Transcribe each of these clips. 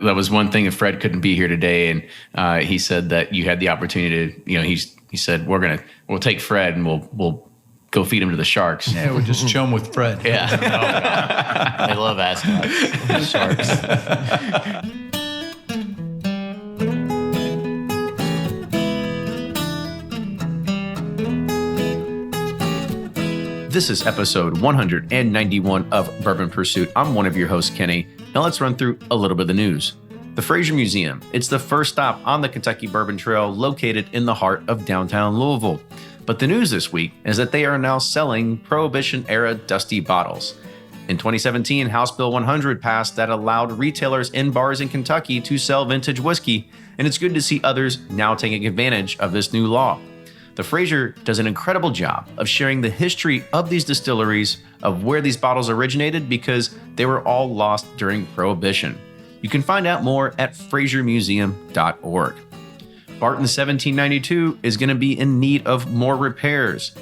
That was one thing. If Fred couldn't be here today, and he said that you had the opportunity to, he said we'll take Fred and we'll go feed him to the sharks. Yeah, we'll just chum with Fred. Yeah, I love ascot sharks. This is episode 191 of Bourbon Pursuit. I'm one of your hosts, Kenny. Now let's run through a little bit of the news. The Fraser Museum. It's the first stop on the Kentucky Bourbon Trail located in the heart of downtown Louisville. But the news this week is that they are now selling Prohibition-era dusty bottles. In 2017, House Bill 100 passed that allowed retailers in bars in Kentucky to sell vintage whiskey, and it's good to see others now taking advantage of this new law. The Fraser does an incredible job of sharing the history of these distilleries, of where these bottles originated, because they were all lost during Prohibition. You can find out more at frasermuseum.org. Barton 1792 is going to be in need of more repairs.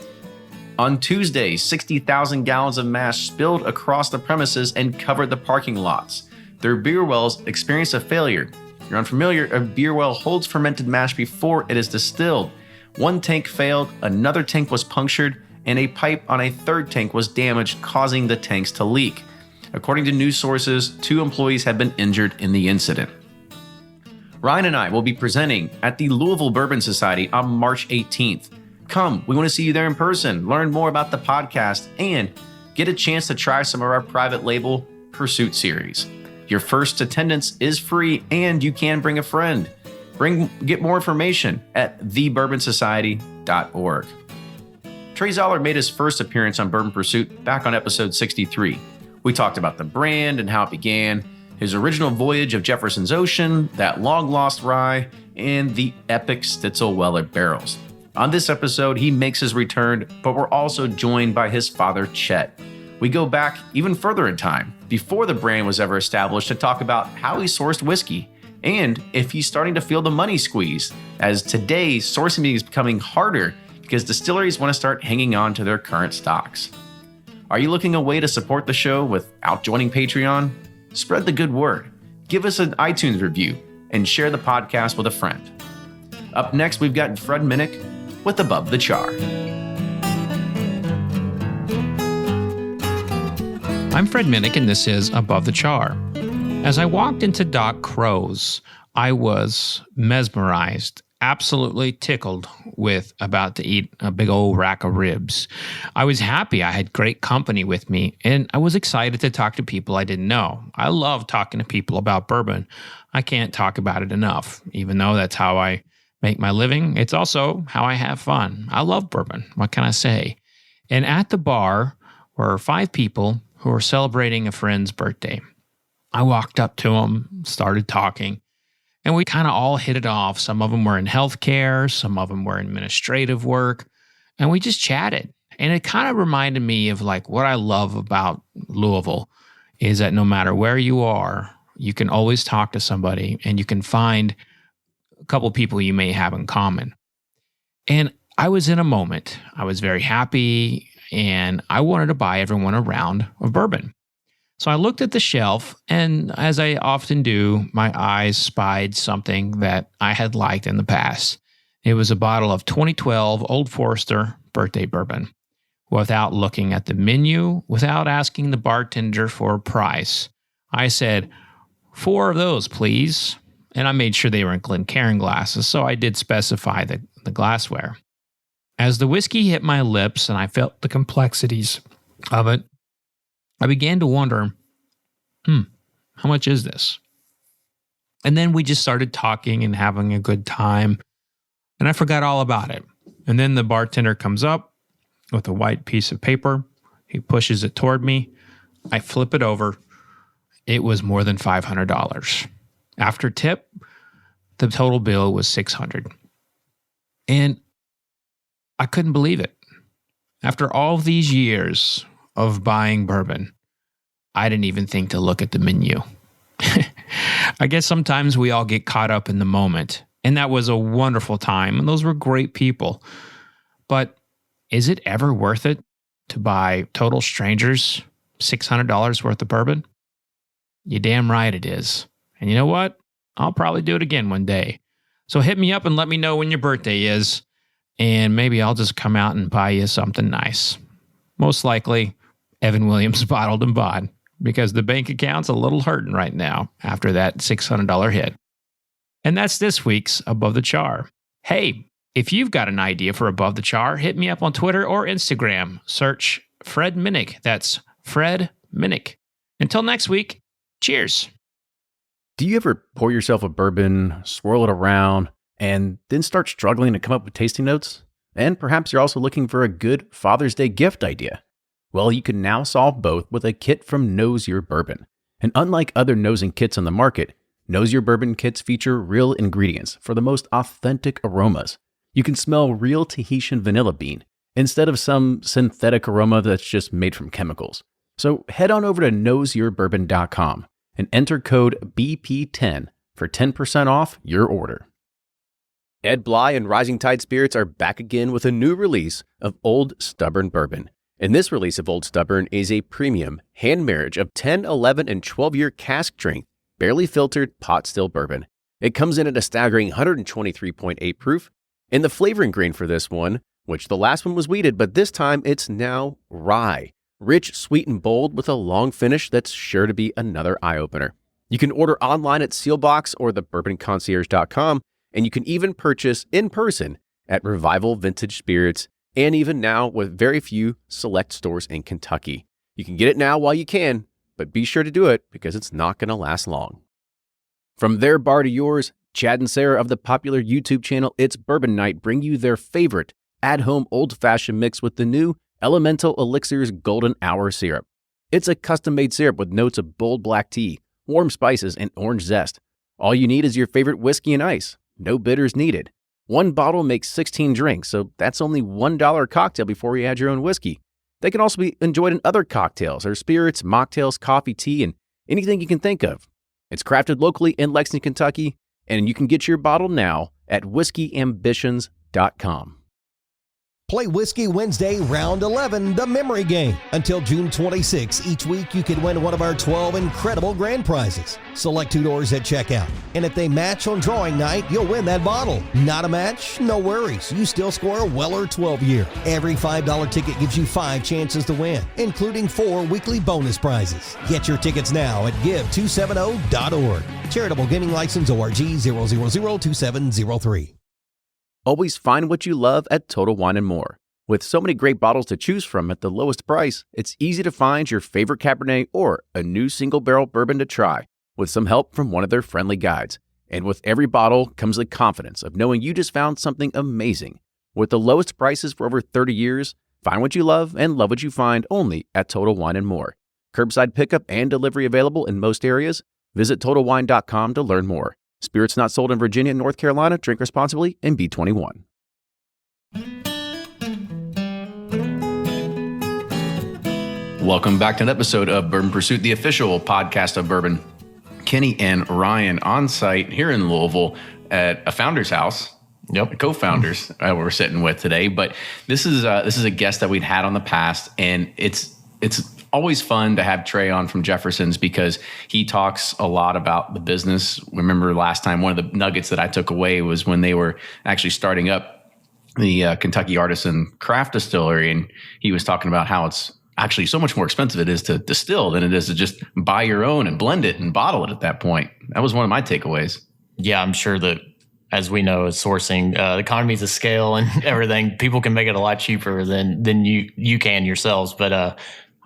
On Tuesday, 60,000 gallons of mash spilled across the premises and covered the parking lots. Their beer wells experienced a failure. If you're unfamiliar, a beer well holds fermented mash before it is distilled. One tank failed, another tank was punctured, and a pipe on a third tank was damaged, causing the tanks to leak. According to news sources, 2 employees have been injured in the incident. Ryan and I will be presenting at the Louisville Bourbon Society on March 18th. Come, we want to see you there in person, learn more about the podcast, and get a chance to try some of our private label Pursuit series. Your first attendance is free, and you can bring a friend. Get more information at thebourbonsociety.org. Trey Zoeller made his first appearance on Bourbon Pursuit back on episode 63. We talked about the brand and how it began, his original voyage of Jefferson's Ocean, that long-lost rye, and the epic Stitzel Weller barrels. On this episode, he makes his return, but we're also joined by his father, Chet. We go back even further in time, before the brand was ever established, to talk about how he sourced whiskey, and if he's starting to feel the money squeeze, as today sourcing is becoming harder because distilleries want to start hanging on to their current stocks. Are you looking a way to support the show without joining Patreon? Spread the good word. Give us an iTunes review and share the podcast with a friend. Up next, we've got Fred Minnick with Above the Char. I'm Fred Minnick, and this is Above the Char. As I walked into Doc Crow's, I was mesmerized, absolutely tickled with about to eat a big old rack of ribs. I was happy. I had great company with me, and I was excited to talk to people I didn't know. I love talking to people about bourbon. I can't talk about it enough, even though that's how I make my living. It's also how I have fun. I love bourbon. What can I say? And at the bar were 5 people who were celebrating a friend's birthday. I walked up to them, started talking, and we kind of all hit it off. Some of them were in healthcare, some of them were in administrative work, and we just chatted. And it kind of reminded me of like what I love about Louisville is that no matter where you are, you can always talk to somebody and you can find a couple people you may have in common. And I was in a moment. I was very happy, and I wanted to buy everyone a round of bourbon. So I looked at the shelf, and as I often do, my eyes spied something that I had liked in the past. It was a bottle of 2012 Old Forester birthday bourbon. Without looking at the menu, without asking the bartender for a price, I said, 4 of those, please. And I made sure they were in Glencairn glasses, so I did specify the glassware. As the whiskey hit my lips and I felt the complexities of it, I began to wonder, how much is this? And then we just started talking and having a good time, and I forgot all about it. And then the bartender comes up with a white piece of paper. He pushes it toward me. I flip it over. It was more than $500. After tip, the total bill was $600. And I couldn't believe it. After all these years of buying bourbon, I didn't even think to look at the menu. I guess sometimes we all get caught up in the moment, and that was a wonderful time, and those were great people. But is it ever worth it to buy total strangers $600 worth of bourbon? You're damn right it is. And you know what? I'll probably do it again one day. So hit me up and let me know when your birthday is, and maybe I'll just come out and buy you something nice. Most likely, Evan Williams Bottled and Bond, because the bank account's a little hurting right now after that $600 hit. And that's this week's Above the Char. Hey, if you've got an idea for Above the Char, hit me up on Twitter or Instagram. Search Fred Minnick. That's Fred Minnick. Until next week, cheers. Do you ever pour yourself a bourbon, swirl it around, and then start struggling to come up with tasting notes? And perhaps you're also looking for a good Father's Day gift idea. Well, you can now solve both with a kit from Knows Your Bourbon. And unlike other nosing kits on the market, Knows Your Bourbon kits feature real ingredients for the most authentic aromas. You can smell real Tahitian vanilla bean instead of some synthetic aroma that's just made from chemicals. So head on over to knowsyourbourbon.com and enter code BP10 for 10% off your order. Ed Bly and Rising Tide Spirits are back again with a new release of Old Stubborn Bourbon. And this release of Old Stubborn is a premium hand marriage of 10, 11, and 12-year cask strength, barely filtered pot still bourbon. It comes in at a staggering 123.8 proof, and the flavoring grain for this one, which the last one was wheated, but this time it's now rye. Rich, sweet, and bold with a long finish that's sure to be another eye-opener. You can order online at Sealbox or thebourbonconcierge.com, and you can even purchase in person at Revival Vintage Spirits, and even now with very few select stores in Kentucky. You can get it now while you can, but be sure to do it because it's not going to last long. From their bar to yours, Chad and Sarah of the popular YouTube channel It's Bourbon Night bring you their favorite at-home old-fashioned mix with the new Elemental Elixir's Golden Hour Syrup. It's a custom-made syrup with notes of bold black tea, warm spices, and orange zest. All you need is your favorite whiskey and ice. No bitters needed. One bottle makes 16 drinks, so that's only $1 a cocktail before you add your own whiskey. They can also be enjoyed in other cocktails or spirits, mocktails, coffee, tea, and anything you can think of. It's crafted locally in Lexington, Kentucky, and you can get your bottle now at whiskeyambitions.com. Play Whiskey Wednesday, Round 11, the memory game. Until June 26, each week you can win one of our 12 incredible grand prizes. Select $2 at checkout. And if they match on drawing night, you'll win that bottle. Not a match? No worries. You still score a Weller 12-year. Every $5 ticket gives you 5 chances to win, including 4 weekly bonus prizes. Get your tickets now at give270.org. Charitable Gaming License ORG 0002703. Always find what you love at Total Wine & More. With so many great bottles to choose from at the lowest price, it's easy to find your favorite Cabernet or a new single-barrel bourbon to try with some help from one of their friendly guides. And with every bottle comes the confidence of knowing you just found something amazing. With the lowest prices for over 30 years, find what you love and love what you find only at Total Wine & More. Curbside pickup and delivery available in most areas. Visit TotalWine.com to learn more. Spirits not sold in Virginia and North Carolina. Drink responsibly and be 21. Welcome back to an episode of Bourbon Pursuit, the official podcast of bourbon. Kenny and Ryan on site here in Louisville at a founder's house. Yep, co-founders we're sitting with today. But this is a guest that we'd had on the past, and it's always fun to have Trey on from Jefferson's because he talks a lot about the business. Remember last time, one of the nuggets that I took away was when they were actually starting up the Kentucky Artisan Craft Distillery, and he was talking about how it's actually so much more expensive it is to distill than it is to just buy your own and blend it and bottle it at that point. That was one of my takeaways. Yeah, I'm sure that, as we know, sourcing, economies of scale and everything, people can make it a lot cheaper than you can yourselves. But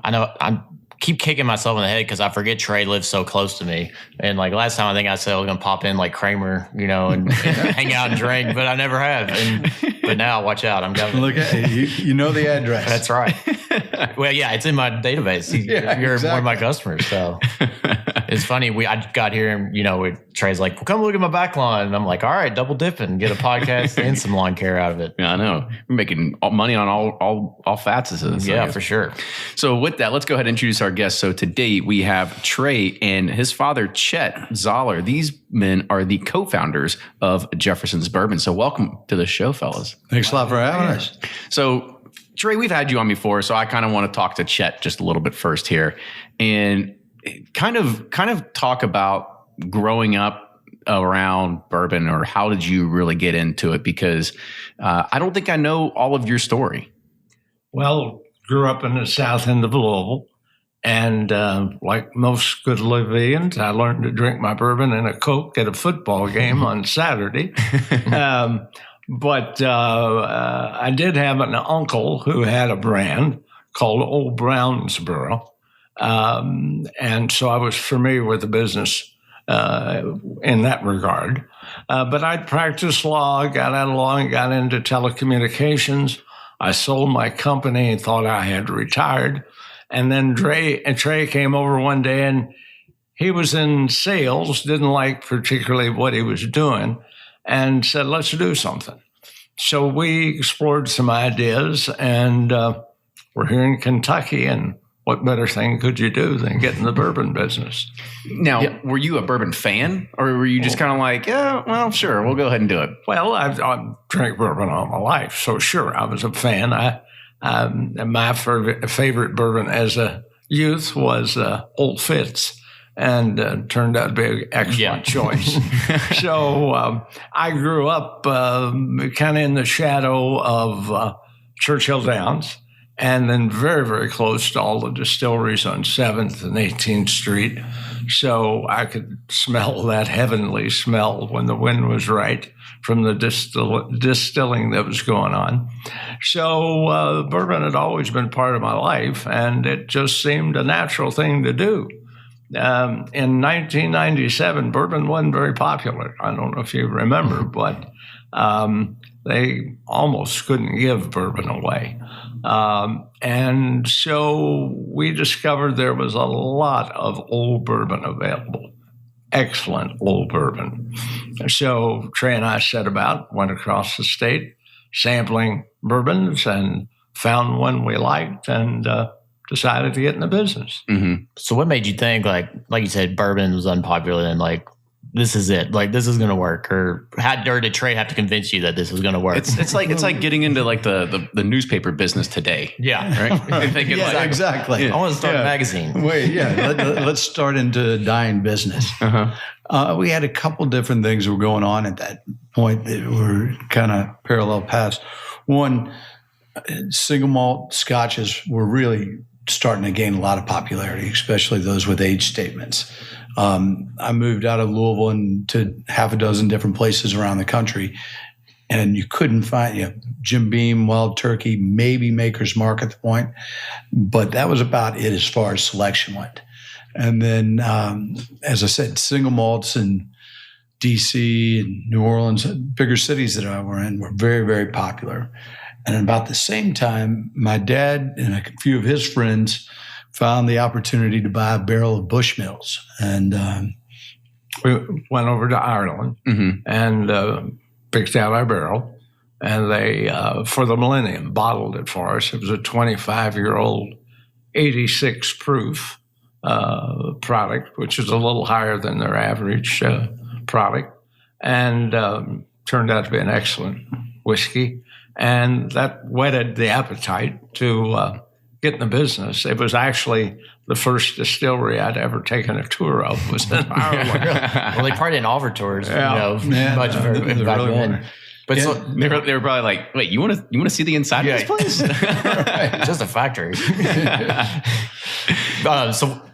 I know I keep kicking myself in the head because I forget Trey lives so close to me. And like last time, I think I said I was going to pop in like Kramer, and hang out and drink, but I never have. But now, watch out. I'm going. Look at you know the address. That's right. Well, yeah, it's in my database. You're one of my customers, so it's funny. I got here and Trey's like, "Well, come look at my back lawn," and I'm like, "All right, double dipping, get a podcast and some lawn care out of it." Yeah, I know. We're making money on all facets of this. Yeah, for sure. So with that, let's go ahead and introduce our guests. So today we have Trey and his father, Chet Zoeller. These men are the co-founders of Jefferson's Bourbon. So welcome to the show, fellas. Thanks a lot for having us. So Trey, we've had you on before, so I kind of want to talk to Chet just a little bit first here, and kind of talk about growing up around bourbon, or how did you really get into it? Because I don't think I know all of your story. Well, grew up in the south end of Louisville. And like most good Livians, I learned to drink my bourbon and a Coke at a football game on Saturday. But I did have an uncle who had a brand called Old Brownsboro. And so I was familiar with the business in that regard. But I'd practiced law, got out of law, and got into telecommunications. I sold my company and thought I had retired. And then Trey came over one day, and he was in sales, didn't like particularly what he was doing, and said, let's do something. So we explored some ideas, and we're here in Kentucky, and what better thing could you do than get in the bourbon business? Now, were you a bourbon fan, or were you just kind of like, yeah, well, sure, we'll go ahead and do it? Well, I've drank bourbon all my life, so sure, I was a fan. My favorite bourbon as a youth was Old Fitz, and turned out to be an excellent choice. So I grew up kind of in the shadow of Churchill Downs, and then very, very close to all the distilleries on 7th and 18th Street. So I could smell that heavenly smell when the wind was right from the distilling that was going on. So bourbon had always been part of my life, and it just seemed a natural thing to do. In 1997, bourbon wasn't very popular. I don't know if you remember, but they almost couldn't give bourbon away. And so we discovered there was a lot of old bourbon available, excellent old bourbon. So Trey and I set about, went across the state, sampling bourbons, and found one we liked, and decided to get in the business. Mm-hmm. So what made you think, like you said, bourbon was unpopular, and like, this is it, like this is going to work? Or did Trey have to convince you that this was going to work? It's like getting into like the newspaper business today. Yeah, right. Exactly. I want to start a magazine. Wait, let's start into a dying business. We had a couple different things that were going on at that point that were kind of parallel paths. One, single malt scotches were really starting to gain a lot of popularity, especially those with age statements. I moved out of Louisville and to half a dozen different places around the country, and you couldn't find Jim Beam, Wild Turkey, maybe Maker's Mark at the point, but that was about it as far as selection went. And then, as I said, single malts in D.C. and New Orleans, bigger cities that I were in, were very, very popular. And about the same time, my dad and a few of his friends found the opportunity to buy a barrel of Bushmills. And we went over to Ireland and picked out our barrel. And they, for the millennium, bottled it for us. It was a 25-year-old 86 proof product, which is a little higher than their average product. And turned out to be an excellent whiskey. And that whetted the appetite to get in the business. It was actually the first distillery I'd ever taken a tour of was in Ireland. Well, they probably didn't offer tours, much back then. But so they were probably like, "Wait, you want to see the inside of this place? It's just a factory." So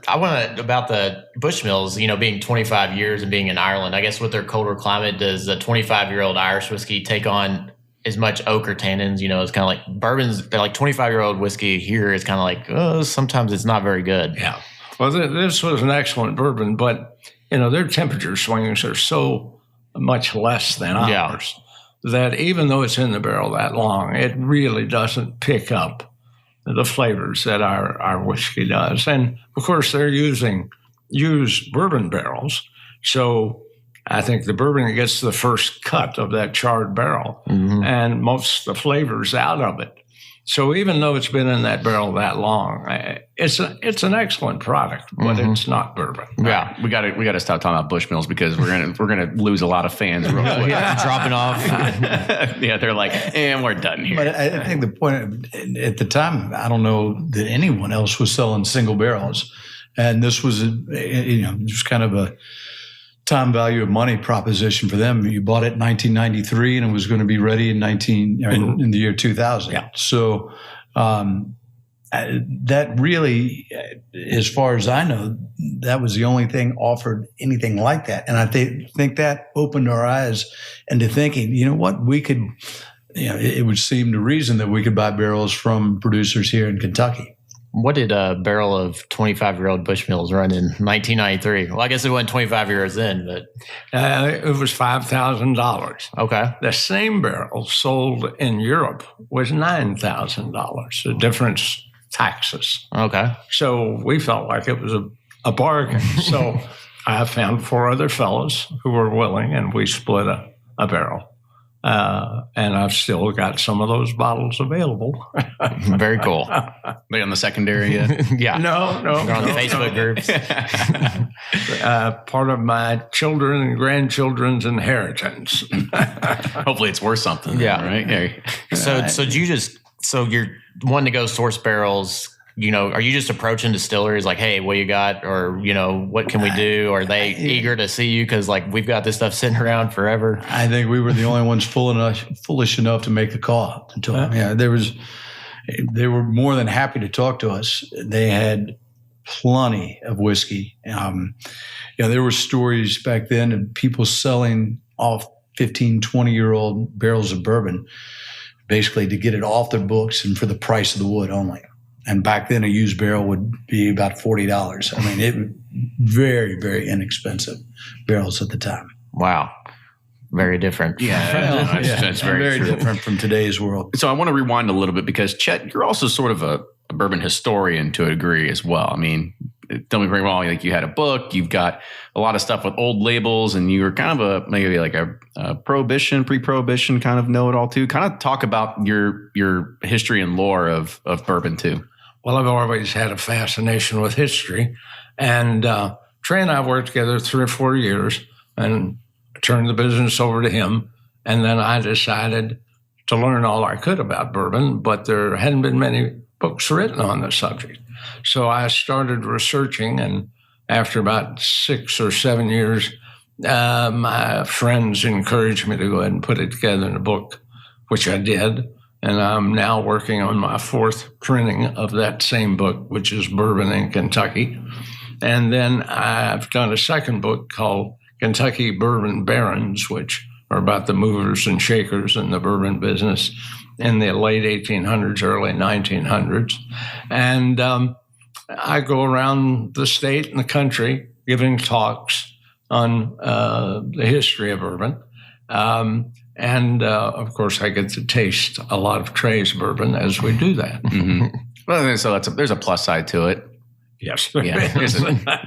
I want to about the Bushmills. Being 25 years and being in Ireland, I guess with their colder climate, does a 25-year-old Irish whiskey take on as much oak or tannins? It's kind of like bourbons, like 25-year-old whiskey here is kind of like, sometimes it's not very good. Yeah. Well, this was an excellent bourbon, but, their temperature swings are so much less than ours that even though it's in the barrel that long, it really doesn't pick up the flavors that our whiskey does. And, of course, they're using used bourbon barrels, so I think the bourbon gets the first cut of that charred barrel and most of the flavors out of it. So even though it's been in that barrel that long, it's an excellent product, but it's not bourbon. Yeah, we got to stop talking about Bushmills because we're gonna lose a lot of fans real quick. Dropping off. They're like, and we're done here. But I think the point at the time, I don't know that anyone else was selling single barrels, and this was just kind of a time value of money proposition for them. You bought it in 1993 and it was going to be ready in the year 2000. Yeah. So that really, as far as I know, that was the only thing offered anything like that. And I think that opened our eyes into thinking, you know what, we could, it would seem to reason that we could buy barrels from producers here in Kentucky. What did a barrel of 25-year-old Bushmills run in 1993? Well, I guess it wasn't 25 years in, but it was $5,000. okay. The same barrel sold in Europe was $9,000. The difference, taxes. Okay. So we felt like it was a bargain. So I found 4 other fellows who were willing, and we split a barrel. And I've still got some of those bottles available. Very cool. They on the secondary yet? Yeah. No. They're on the Facebook groups. Part of my children and grandchildren's inheritance. Hopefully it's worth something. Yeah. Right? So you're wanting to go source barrels. Are you just approaching distilleries like, hey, what you got? Or, what can we do? Are they eager to see you? Because, we've got this stuff sitting around forever. I think we were the only ones foolish enough to make the call to them. Yeah, they were more than happy to talk to us. They had plenty of whiskey. There were stories back then of people selling off 15, 20-year-old barrels of bourbon, basically to get it off their books and for the price of the wood only. And back then, a used barrel would be about $40. I mean, it was very, very inexpensive barrels at the time. Wow. Very different. Yeah, that's very true. Different from today's world. So I want to rewind a little bit because, Chet, you're also sort of a bourbon historian to a degree as well. I mean, don't be very wrong. Like, you had a book, you've got a lot of stuff with old labels, and you were kind of maybe like a prohibition, pre-prohibition kind of know-it-all too. Kind of talk about your history and lore of bourbon too. Well, I've always had a fascination with history. And Trey and I worked together 3 or 4 years and turned the business over to him. And then I decided to learn all I could about bourbon, but there hadn't been many books written on the subject. So I started researching, and after about 6 or 7 years, my friends encouraged me to go ahead and put it together in a book, which I did. And I'm now working on my 4th printing of that same book, which is Bourbon in Kentucky. And then I've done a second book called Kentucky Bourbon Barons, which are about the movers and shakers in the bourbon business in the late 1800s, early 1900s. And I go around the state and the country giving talks on the history of bourbon. And, of course, I get to taste a lot of Trey's bourbon as we do that. Mm-hmm. Well, so there's a plus side to it. Yes. Yeah, there's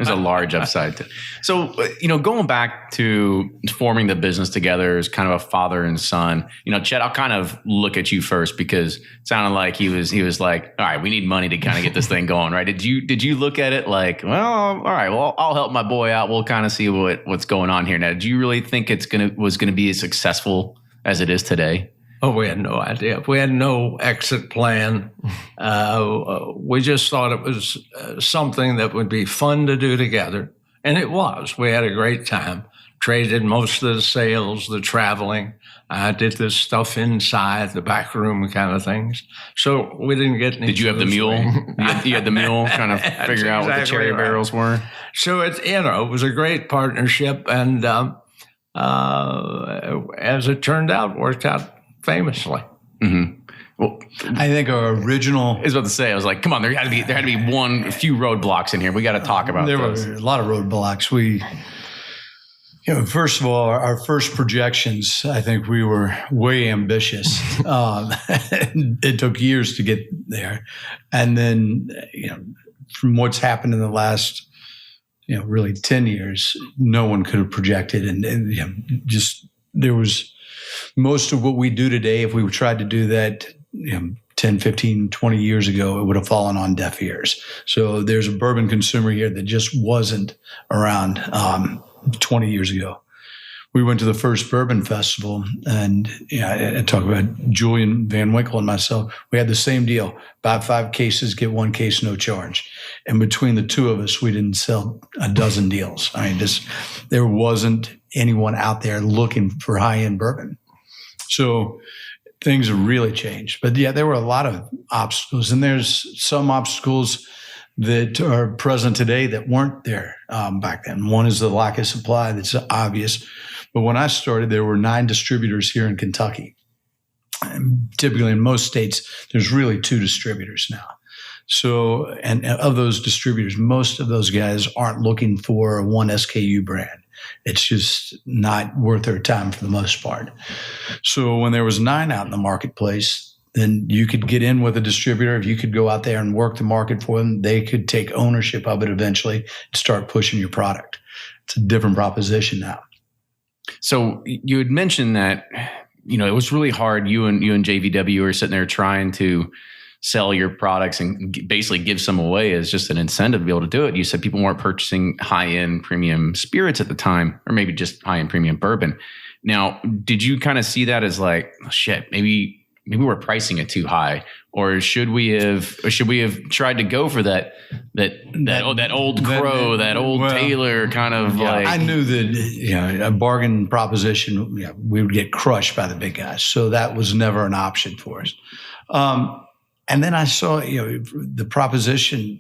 a large upside to it. So, going back to forming the business together as kind of a father and son, Chet, I'll kind of look at you first because it sounded like he was like, all right, we need money to kind of get this thing going, right? Did you look at it like, well, all right, well, I'll help my boy out. We'll kind of see what's going on here. Now, did you really think was going to be as successful as it is today? Oh, we had no idea. We had no exit plan. We just thought it was something that would be fun to do together. And it was. We had a great time. Trey did most of the sales, the traveling. I did this stuff inside, the back room kind of things. So we didn't get any. Did you have the mule? You had the mule kind of figure out what the cherry barrels were? So it was a great partnership. And as it turned out, worked out famously. Mm-hmm. Well, I think our original. I was about to say, I was like, come on, there had to be a few roadblocks in here. We got to talk about there those. Were a lot of roadblocks. We, first of all, our first projections, I think we were way ambitious. It took years to get there. And then, from what's happened in the last, really 10 years, no one could have projected. And just there was most of what we do today, if we tried to do that 10, 15, 20 years ago, it would have fallen on deaf ears. So there's a bourbon consumer here that just wasn't around 20 years ago. we went to the first bourbon festival, and I talk about Julian Van Winkle and myself. We had the same deal: buy 5 cases, get 1 case, no charge. And between the two of us, we didn't sell a dozen deals. I mean, there wasn't anyone out there looking for high-end bourbon. So things have really changed. But yeah, there were a lot of obstacles, and there's some obstacles that are present today that weren't there back then. One is the lack of supply. That's obvious. But when I started, there were 9 distributors here in Kentucky. And typically in most states, there's really 2 distributors now. So, and of those distributors, most of those guys aren't looking for a 1 SKU brand. It's just not worth their time for the most part. So when there was 9 out in the marketplace, then you could get in with a distributor. If you could go out there and work the market for them, they could take ownership of it eventually and start pushing your product. It's a different proposition now. So you had mentioned that, it was really hard. You and JVW were sitting there trying to sell your products and basically give some away as just an incentive to be able to do it. You said people weren't purchasing high-end premium spirits at the time, or maybe just high-end premium bourbon. Now, did you kind of see that as like, oh, shit, maybe we're pricing it too high, or should we have tried to go for that old Crow, that old Taylor kind of like? I knew that a bargain proposition, we would get crushed by the big guys, so that was never an option for us. And then I saw the proposition,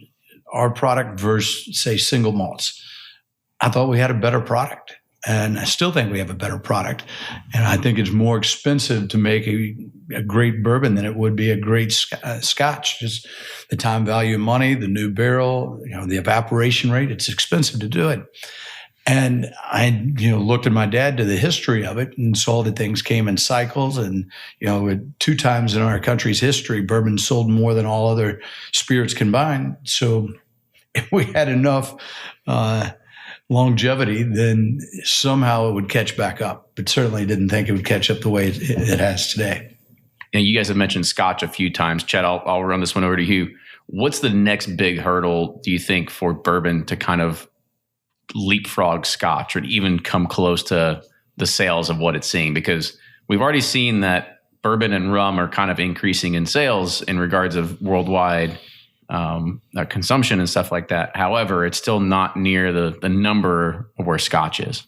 our product versus say single malts. I thought we had a better product. And I still think we have a better product. And I think it's more expensive to make a great bourbon than it would be a great scotch. Just the time value of money, the new barrel, the evaporation rate, it's expensive to do it. And I, looked at my dad to the history of it and saw that things came in cycles. And, 2 times in our country's history, bourbon sold more than all other spirits combined. So if we had enough longevity, then somehow it would catch back up. But certainly didn't think it would catch up the way it has today. And you guys have mentioned scotch a few times. Chet, I'll run this one over to you. What's the next big hurdle, do you think, for bourbon to kind of leapfrog scotch or to even come close to the sales of what it's seeing? Because we've already seen that bourbon and rum are kind of increasing in sales in regards of worldwide consumption and stuff like that. However, it's still not near the number of where scotch is.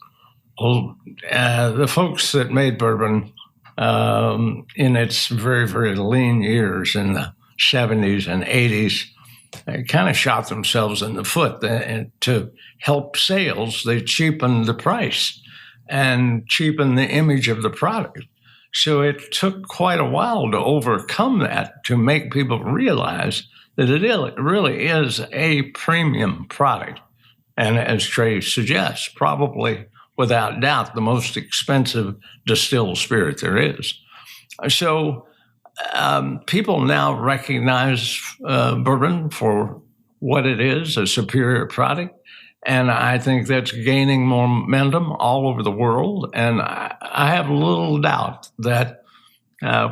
Well, the folks that made bourbon in its very, very lean years in the 70s and 80s, they kind of shot themselves in the foot. And to help sales, they cheapened the price and cheapened the image of the product. So it took quite a while to overcome that, to make people realize that it really is a premium product. And as Trey suggests, probably without doubt the most expensive distilled spirit there is. So people now recognize bourbon for what it is, a superior product. And I think that's gaining momentum all over the world. And I have little doubt that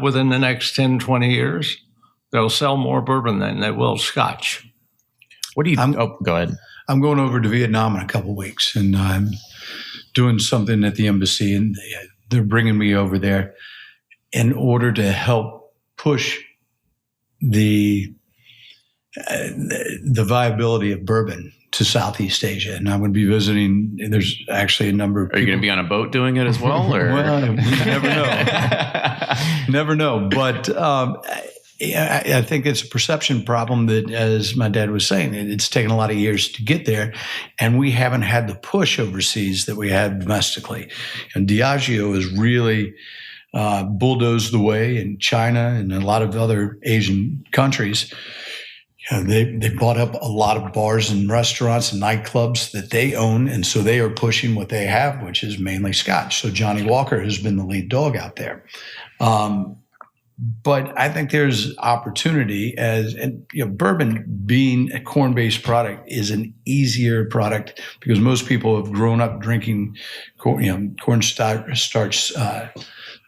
within the next 10, 20 years, they'll sell more bourbon than they will scotch. What do you? Go ahead. I'm going over to Vietnam in a couple of weeks, and I'm doing something at the embassy, and they're bringing me over there in order to help push the viability of bourbon to Southeast Asia. And I'm going to be visiting. There's actually a number of people. Are you going to be on a boat doing it as well? Or? Well, you never know. Never know. But I think it's a perception problem that, as my dad was saying, it's taken a lot of years to get there, and we haven't had the push overseas that we had domestically. And Diageo has really bulldozed the way in China and a lot of other Asian countries. They bought up a lot of bars and restaurants and nightclubs that they own, and so they are pushing what they have, which is mainly scotch. So Johnny Walker has been the lead dog out there. But I think there's opportunity bourbon being a corn-based product is an easier product because most people have grown up drinking cornstarch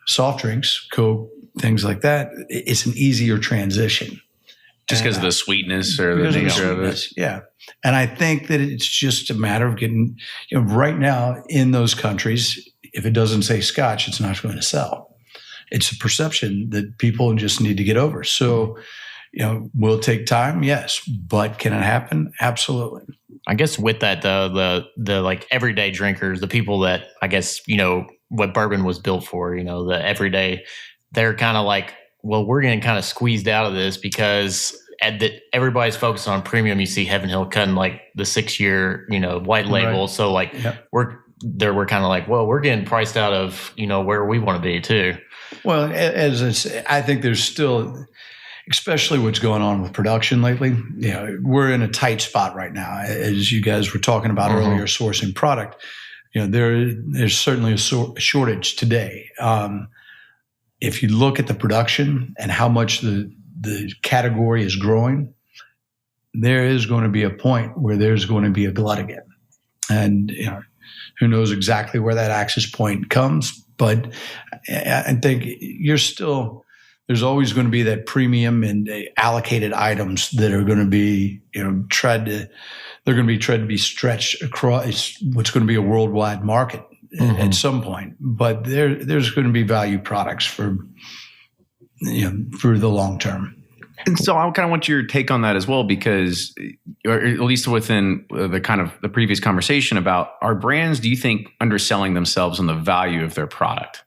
soft drinks, Coke, things like that. It's an easier transition. Just because of the sweetness or the nature of it. Yeah. And I think that it's just a matter of getting, right now in those countries, if it doesn't say scotch, it's not going to sell. It's a perception that people just need to get over. So, will it take time? Yes. But can it happen? Absolutely. I guess with that, the like everyday drinkers, the people that I guess, what bourbon was built for, the everyday, they're kind of like, well, we're getting kind of squeezed out of this because everybody's focused on premium. You see Heaven Hill cutting like the 6-year, white label. Right. So like we're kind of like, well, we're getting priced out of, where we want to be too. Well, as I say, I think there's still, especially what's going on with production lately, we're in a tight spot right now. As you guys were talking about earlier, sourcing product, there's certainly a shortage today. If you look at the production and how much the category is growing, there is going to be a point where there's going to be a glut again. And, who knows exactly where that axis point comes, but I think there's always going to be that premium and allocated items that are going to be, tried to be stretched across what's going to be a worldwide market at some point. But there's going to be value products for the long term. And so I kind of want your take on that as well, because, or at least within the previous conversation about our brands, do you think underselling themselves on the value of their product?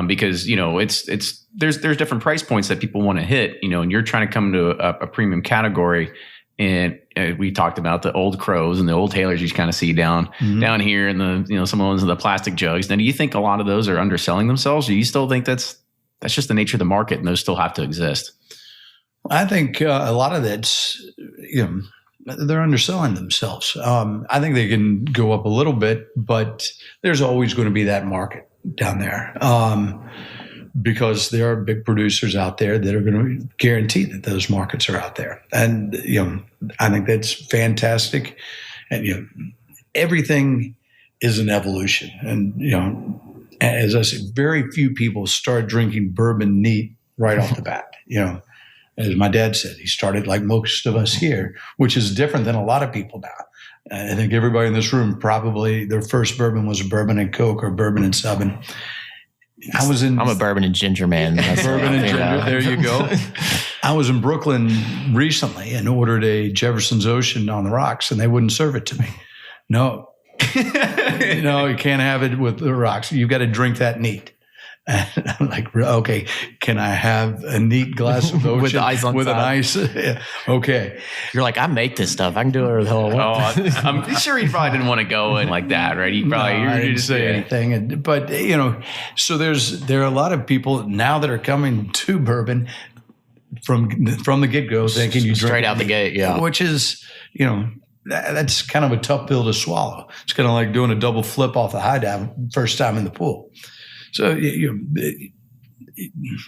Because there's different price points that people want to hit, and you're trying to come to a premium category. And we talked about the old Crows and the old Taylors you kind of see down here, and some of the ones in the plastic jugs. Now, do you think a lot of those are underselling themselves? Or do you still think that's just the nature of the market, and those still have to exist? I think a lot of that's, they're underselling themselves. I think they can go up a little bit, but there's always going to be that market down there because there are big producers out there that are going to guarantee that those markets are out there. And, I think that's fantastic. And, everything is an evolution. And, as I said, very few people start drinking bourbon neat right off the bat, As my dad said, he started like most of us here, which is different than a lot of people now. I think everybody in this room probably their first bourbon was a bourbon and Coke or bourbon and Subbin. I'm a bourbon and ginger man. Bourbon and ginger. There you go. I was in Brooklyn recently and ordered a Jefferson's Ocean on the rocks, and they wouldn't serve it to me. No, you can't have it with the rocks. You've got to drink that neat. And I'm like, okay, can I have a neat glass of ocean with the ice on with top? An ice? Yeah. Okay. You're like, I make this stuff. I can do it the whole I'm sure he probably didn't want to go in like that, right? He probably I didn't say anything. But so there are a lot of people now that are coming to bourbon from the get-go thinking you drink straight out the gate, yeah. Which is, that's kind of a tough pill to swallow. It's kind of like doing a double flip off the high dive first time in the pool. So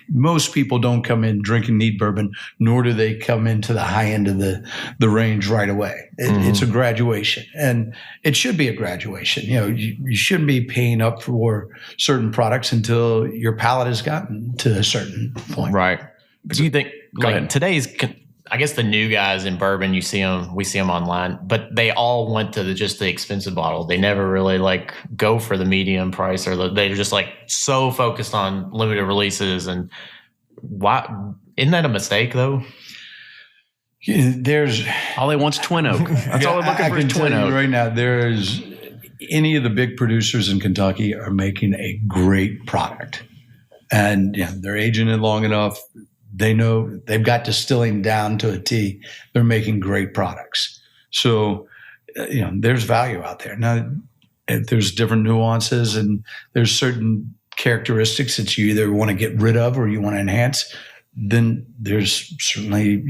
most people don't come in drinking neat bourbon, nor do they come into the high end of the range right away. It's a graduation, and it should be a graduation. You shouldn't be paying up for certain products until your palate has gotten to a certain point. Right. But do you think today's, I guess the new guys in bourbon, we see them online, but they all went to just the expensive bottle. They never really go for the medium price, or they're just so focused on limited releases. And why isn't that a mistake though? There's all they want's Twin Oak. That's all they're looking for is Twin Oak. Right now, there's any of the big producers in Kentucky are making a great product, and they're aging it long enough. They know they've got distilling down to a T. They're making great products. So, there's value out there. Now, there's different nuances and there's certain characteristics that you either want to get rid of or you want to enhance. Then there's certainly,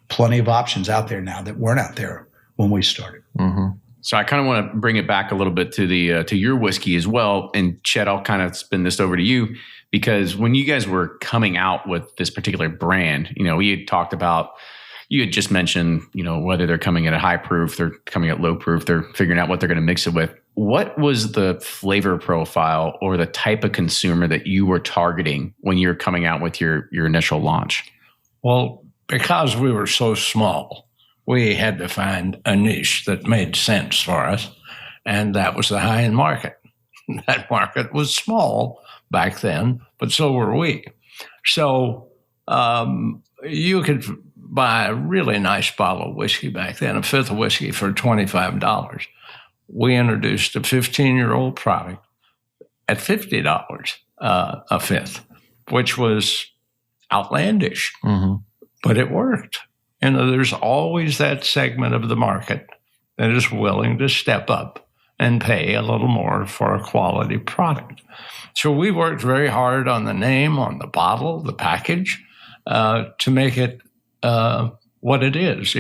plenty of options out there now that weren't out there when we started. Mm-hmm. So I kind of want to bring it back a little bit to to your whiskey as well. And Chet, I'll kind of spin this over to you. Because when you guys were coming out with this particular brand, we had talked about, you had just mentioned, whether they're coming at a high proof, they're coming at low proof, they're figuring out what they're going to mix it with. What was the flavor profile or the type of consumer that you were targeting when you were coming out with your initial launch? Well, because we were so small, we had to find a niche that made sense for us. And that was the high-end market. that market was small back then, but so were we. So you could buy a really nice bottle of whiskey back then, a fifth of whiskey for $25. We introduced a 15-year-old product at $50 a fifth, which was outlandish, but it worked. And there's always that segment of the market that is willing to step up and pay a little more for a quality product. So we worked very hard on the name, on the bottle, the package, to make it what it is.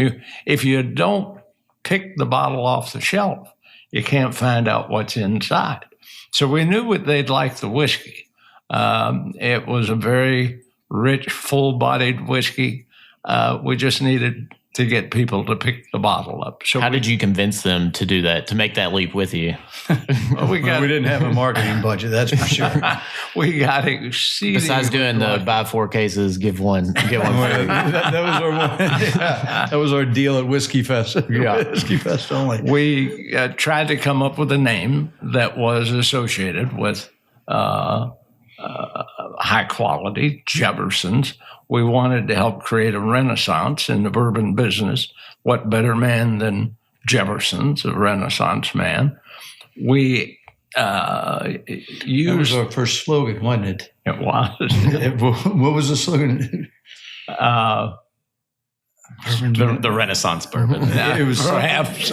If you don't pick the bottle off the shelf, you can't find out what's inside. So we knew what they'd like the whiskey. It was a very rich, full-bodied whiskey. We just needed to get people to pick the bottle up. So how did you convince them to do that, to make that leap with you? Well, we didn't have a marketing budget, that's for sure. We got exceedingly. Besides doing the buy 4 cases, give one free. that was our deal at Whiskey Fest. Whiskey Fest only. We tried to come up with a name that was associated with high quality Jeffersons. We wanted to help create a renaissance in the bourbon business. What better man than Jefferson's, a Renaissance man? We used... That was our first slogan, wasn't it? It was. What was the slogan? The Renaissance bourbon. It was perhaps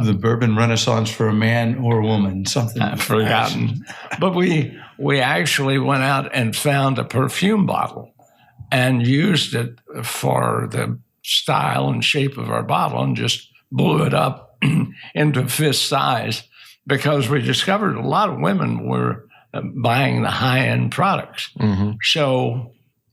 the bourbon renaissance for a man or a woman, something I've forgotten. But we actually went out and found a perfume bottle and used it for the style and shape of our bottle and just blew it up into fist size because we discovered a lot of women were buying the high-end products. So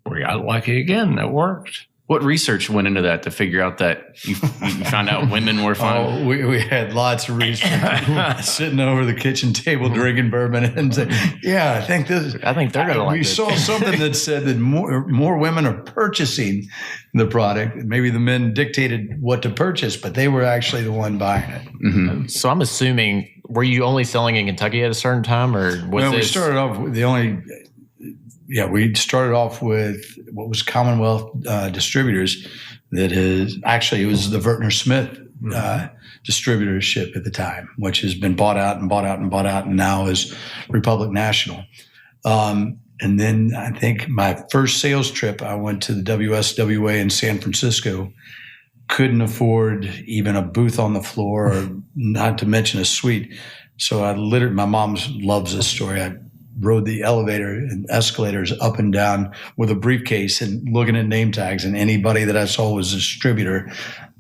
we got lucky again. It worked. What research went into that to figure out that you found out women were fine? We had lots of research. Sitting over the kitchen table drinking bourbon and saying, yeah, I think they're going to like this. We saw something that said that more women are purchasing the product. Maybe the men dictated what to purchase, but they were actually the one buying it. So I'm assuming, were you only selling in Kentucky at a certain time, or was we started off with we started off with what was Commonwealth Distributors. That is actually, it was the Vertner Smith distributorship at the time, which has been bought out, and now is Republic National. And then I think my first sales trip, I went to the WSWA in San Francisco. Couldn't afford even a booth on the floor, or not to mention a suite. So my mom loves this story. I rode the elevator and escalators up and down with a briefcase and looking at name tags, and anybody that I saw was a distributor,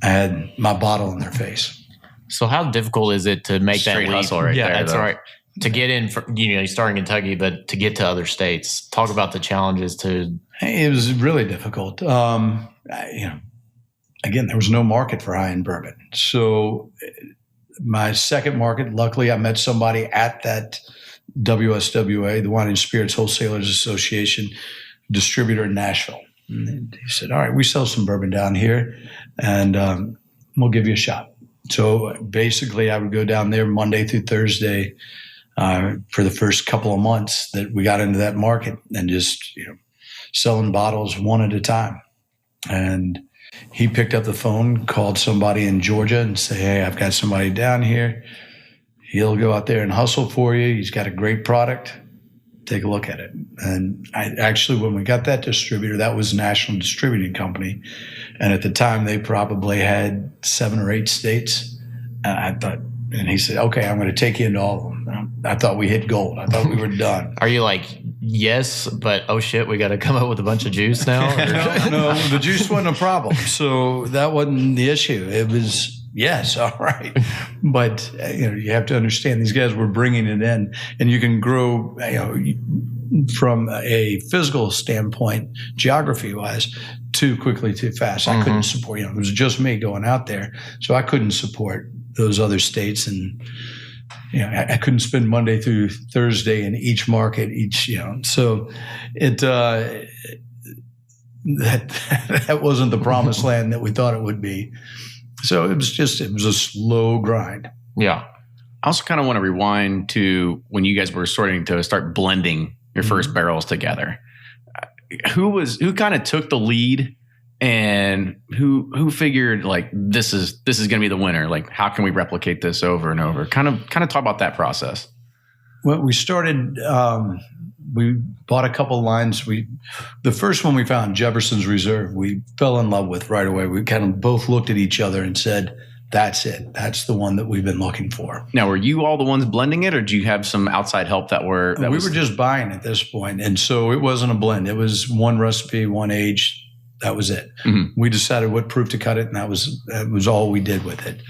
I had my bottle in their face. So how difficult is it to make Straight that leap? hustle right there, That's though. right. To get in, you start in Kentucky, but to get to other states. Talk about the challenges to. It was really difficult. Again, there was no market for high-end bourbon. So my second market, luckily, I met somebody at that WSWA, the Wine and Spirits Wholesalers Association, distributor in Nashville. And he said, all right, we sell some bourbon down here, and we'll give you a shot. So basically, I would go down there Monday through Thursday for the first couple of months that we got into that market, and just selling bottles one at a time. And he picked up the phone, called somebody in Georgia and said, hey, I've got somebody down here. He'll go out there and hustle for you. He's got a great product. Take a look at it. And when we got that distributor, that was a national distributing company. And at the time, they probably had 7 or 8 states. And he said, okay, I'm going to take you into all of them. I thought we hit gold. I thought we were done. Are you like, yes, but oh shit, we got to come up with a bunch of juice now? No, the juice wasn't a problem. So that wasn't the issue. It was, yes, all right. But, you have to understand these guys were bringing it in, and you can grow, from a physical standpoint, geography-wise, too quickly, too fast. I couldn't support, it was just me going out there. So I couldn't support those other states, and I couldn't spend Monday through Thursday in each market, so it that wasn't the promised land that we thought it would be. So it was a slow grind. Yeah. I also kind of want to rewind to when you guys were starting to start blending your first barrels together. Who kind of took the lead, and who figured like this is going to be the winner? Like, how can we replicate this over and over? Kind of talk about that process. Well, we started. We bought a couple lines. The first one we found, Jefferson's Reserve, we fell in love with right away. We kind of both looked at each other and said, "That's it. That's the one that we've been looking for." Now, were you all the ones blending it, or did you have some outside help we were just buying at this point, and so it wasn't a blend. It was one recipe, one age. That was it. Mm-hmm. We decided what proof to cut it, and that was all we did with it.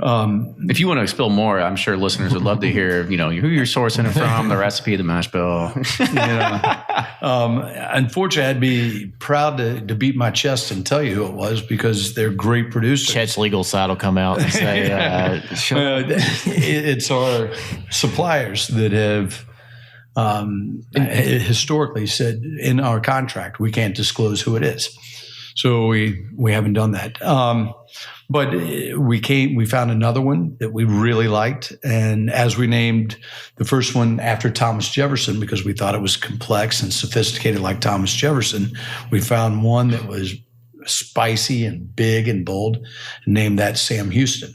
If you want to spill more, I'm sure listeners would love to hear, who you're sourcing it from, the recipe, the mash bill. Unfortunately, I'd be proud to beat my chest and tell you who it was because they're great producers. Chet's legal side will come out and say, it's our suppliers that have historically said in our contract, we can't disclose who it is. So we haven't done that. But we found another one that we really liked. And as we named the first one after Thomas Jefferson, because we thought it was complex and sophisticated like Thomas Jefferson, we found one that was spicy and big and bold, and named that Sam Houston.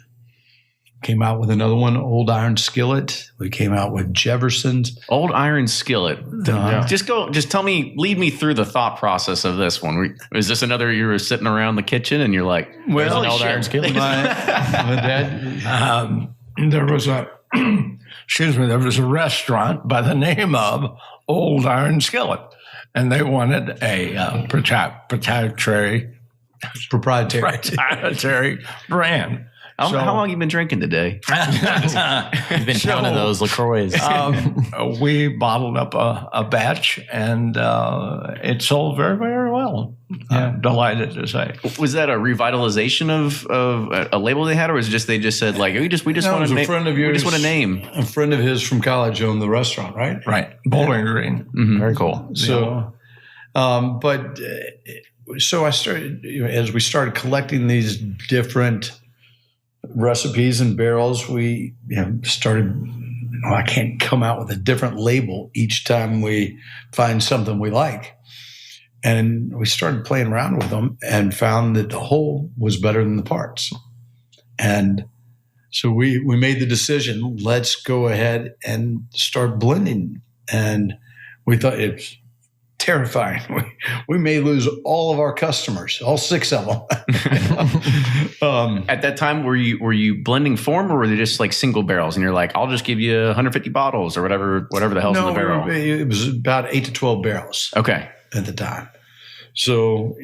Came out with another one, Old Iron Skillet. We came out with Jefferson's. Old Iron Skillet. Just tell me, lead me through the thought process of this one. Is this another, you were sitting around the kitchen and you're like, well, an Old Iron Skillet? My dad. There was a restaurant by the name of Old Iron Skillet, and they wanted a proprietary brand. How long have you been drinking today? You've been counting those LaCroix. We bottled up a batch, and it sold very, very well. I'm delighted to say. Was that a revitalization of a label they had, or was it just they just said like we just want to name? We just want a name. A friend of his from college owned the restaurant, right? Right, Bowling Green. Mm-hmm. Very cool. So, so I started as we started collecting these different recipes and barrels, we started. I can't come out with a different label each time we find something we like, and we started playing around with them and found that the whole was better than the parts, and so we made the decision. Let's go ahead and start blending, and we thought it's terrifying. We may lose all of our customers, all 6 of them. At that time, were you blending form, or were they just like single barrels? And you're like, I'll just give you 150 bottles or whatever the hell's in the barrel. It was about 8 to 12 barrels. Okay, at the time. So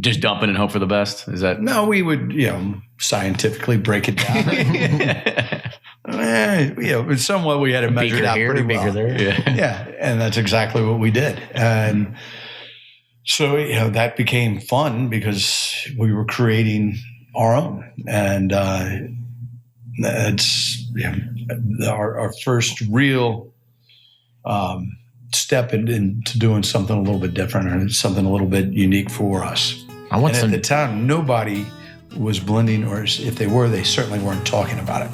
just dump it and hope for the best. Is that? No, we would scientifically break it down. In some way we had it measured out pretty well. There. Yeah, and that's exactly what we did. And so that became fun because we were creating our own, and that's our first real step into doing something a little bit different or something a little bit unique for us. At the time, nobody was blending, or if they were, they certainly weren't talking about it.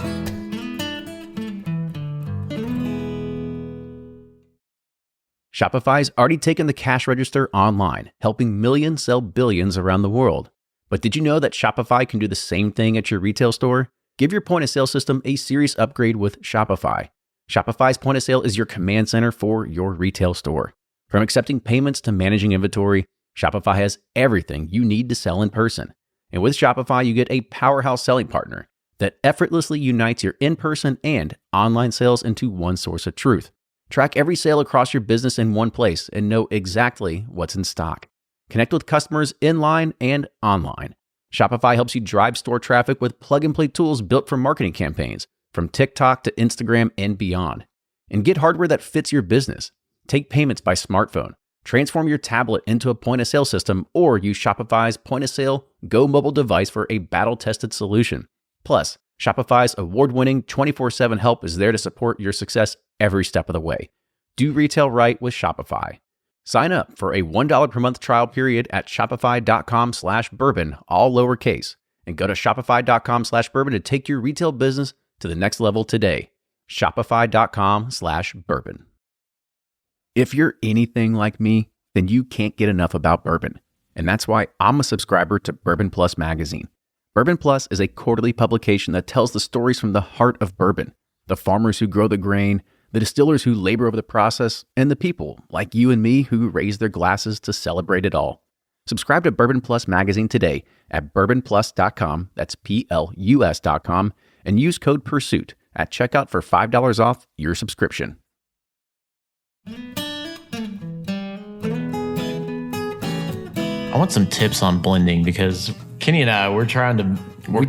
Shopify's already taken the cash register online, helping millions sell billions around the world. But did you know that Shopify can do the same thing at your retail store? Give your point-of-sale system a serious upgrade with Shopify. Shopify's point-of-sale is your command center for your retail store. From accepting payments to managing inventory, Shopify has everything you need to sell in person. And with Shopify, you get a powerhouse selling partner that effortlessly unites your in-person and online sales into one source of truth. Track every sale across your business in one place and know exactly what's in stock. Connect with customers in-line and online. Shopify helps you drive store traffic with plug-and-play tools built for marketing campaigns, from TikTok to Instagram and beyond. And get hardware that fits your business. Take payments by smartphone. Transform your tablet into a point-of-sale system, or use Shopify's point-of-sale Go mobile device for a battle-tested solution. Plus, Shopify's award-winning 24/7 help is there to support your success every step of the way. Do retail right with Shopify. Sign up for a $1 per month trial period at shopify.com/bourbon, all lowercase, and go to shopify.com/bourbon to take your retail business to the next level today. Shopify.com/bourbon. If you're anything like me, then you can't get enough about bourbon. And that's why I'm a subscriber to Bourbon Plus magazine. Bourbon Plus is a quarterly publication that tells the stories from the heart of bourbon, the farmers who grow the grain, the distillers who labor over the process, and the people like you and me who raise their glasses to celebrate it all. Subscribe to Bourbon Plus magazine today at bourbonplus.com, that's PLUS.com, and use code PURSUIT at checkout for $5 off your subscription. I want some tips on blending because Kenny and I, we're trying to... We're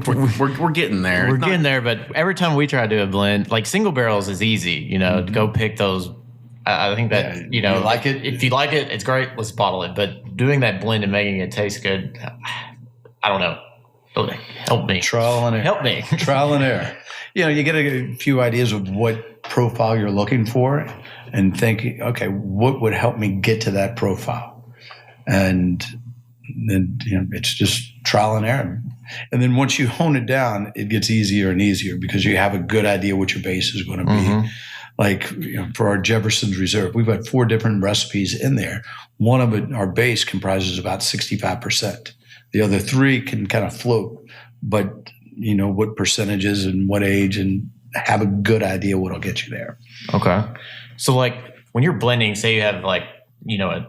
getting there. We're getting there, but every time we try to do a blend, like single barrels is easy, to go pick those. I think that, you like it? If you like it, it's great. Let's bottle it. But doing that blend and making it taste good, I don't know. Help me. Trial and error. Help me. Trial and error. You get a few ideas of what profile you're looking for and think, okay, what would help me get to that profile? And then, it's just trial and error. And then once you hone it down, it gets easier and easier because you have a good idea what your base is going to be. Mm-hmm. Like for our Jefferson's Reserve, we've got 4 different recipes in there. One of it, our base comprises about 65%. The other 3 can kind of float, but what percentages and what age, and have a good idea what'll get you there. Okay. So like when you're blending, say you have like,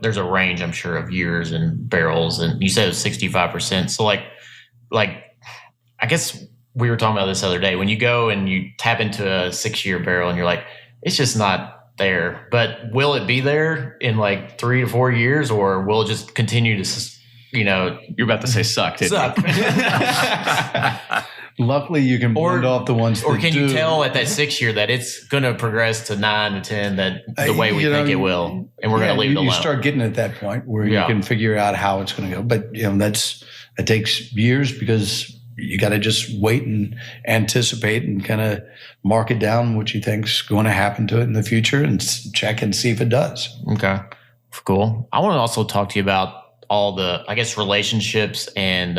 there's a range, I'm sure, of years and barrels, and you said it was 65%. So like I guess we were talking about this the other day. When you go and you tap into a 6-year barrel and you're like, it's just not there. But will it be there in like 3 to 4 years, or will it just continue to, You're about to say suck, didn't suck? Luckily, you can blend off the ones. Or can you tell at that 6 year that it's going to progress to 9 to 10 that the way we think it will, and we're going to leave it alone? You start getting at that point where you can figure out how it's going to go. But it takes years because you got to just wait and anticipate and kind of mark it down what you think's going to happen to it in the future and check and see if it does. Okay, cool. I want to also talk to you about all the, I guess, relationships and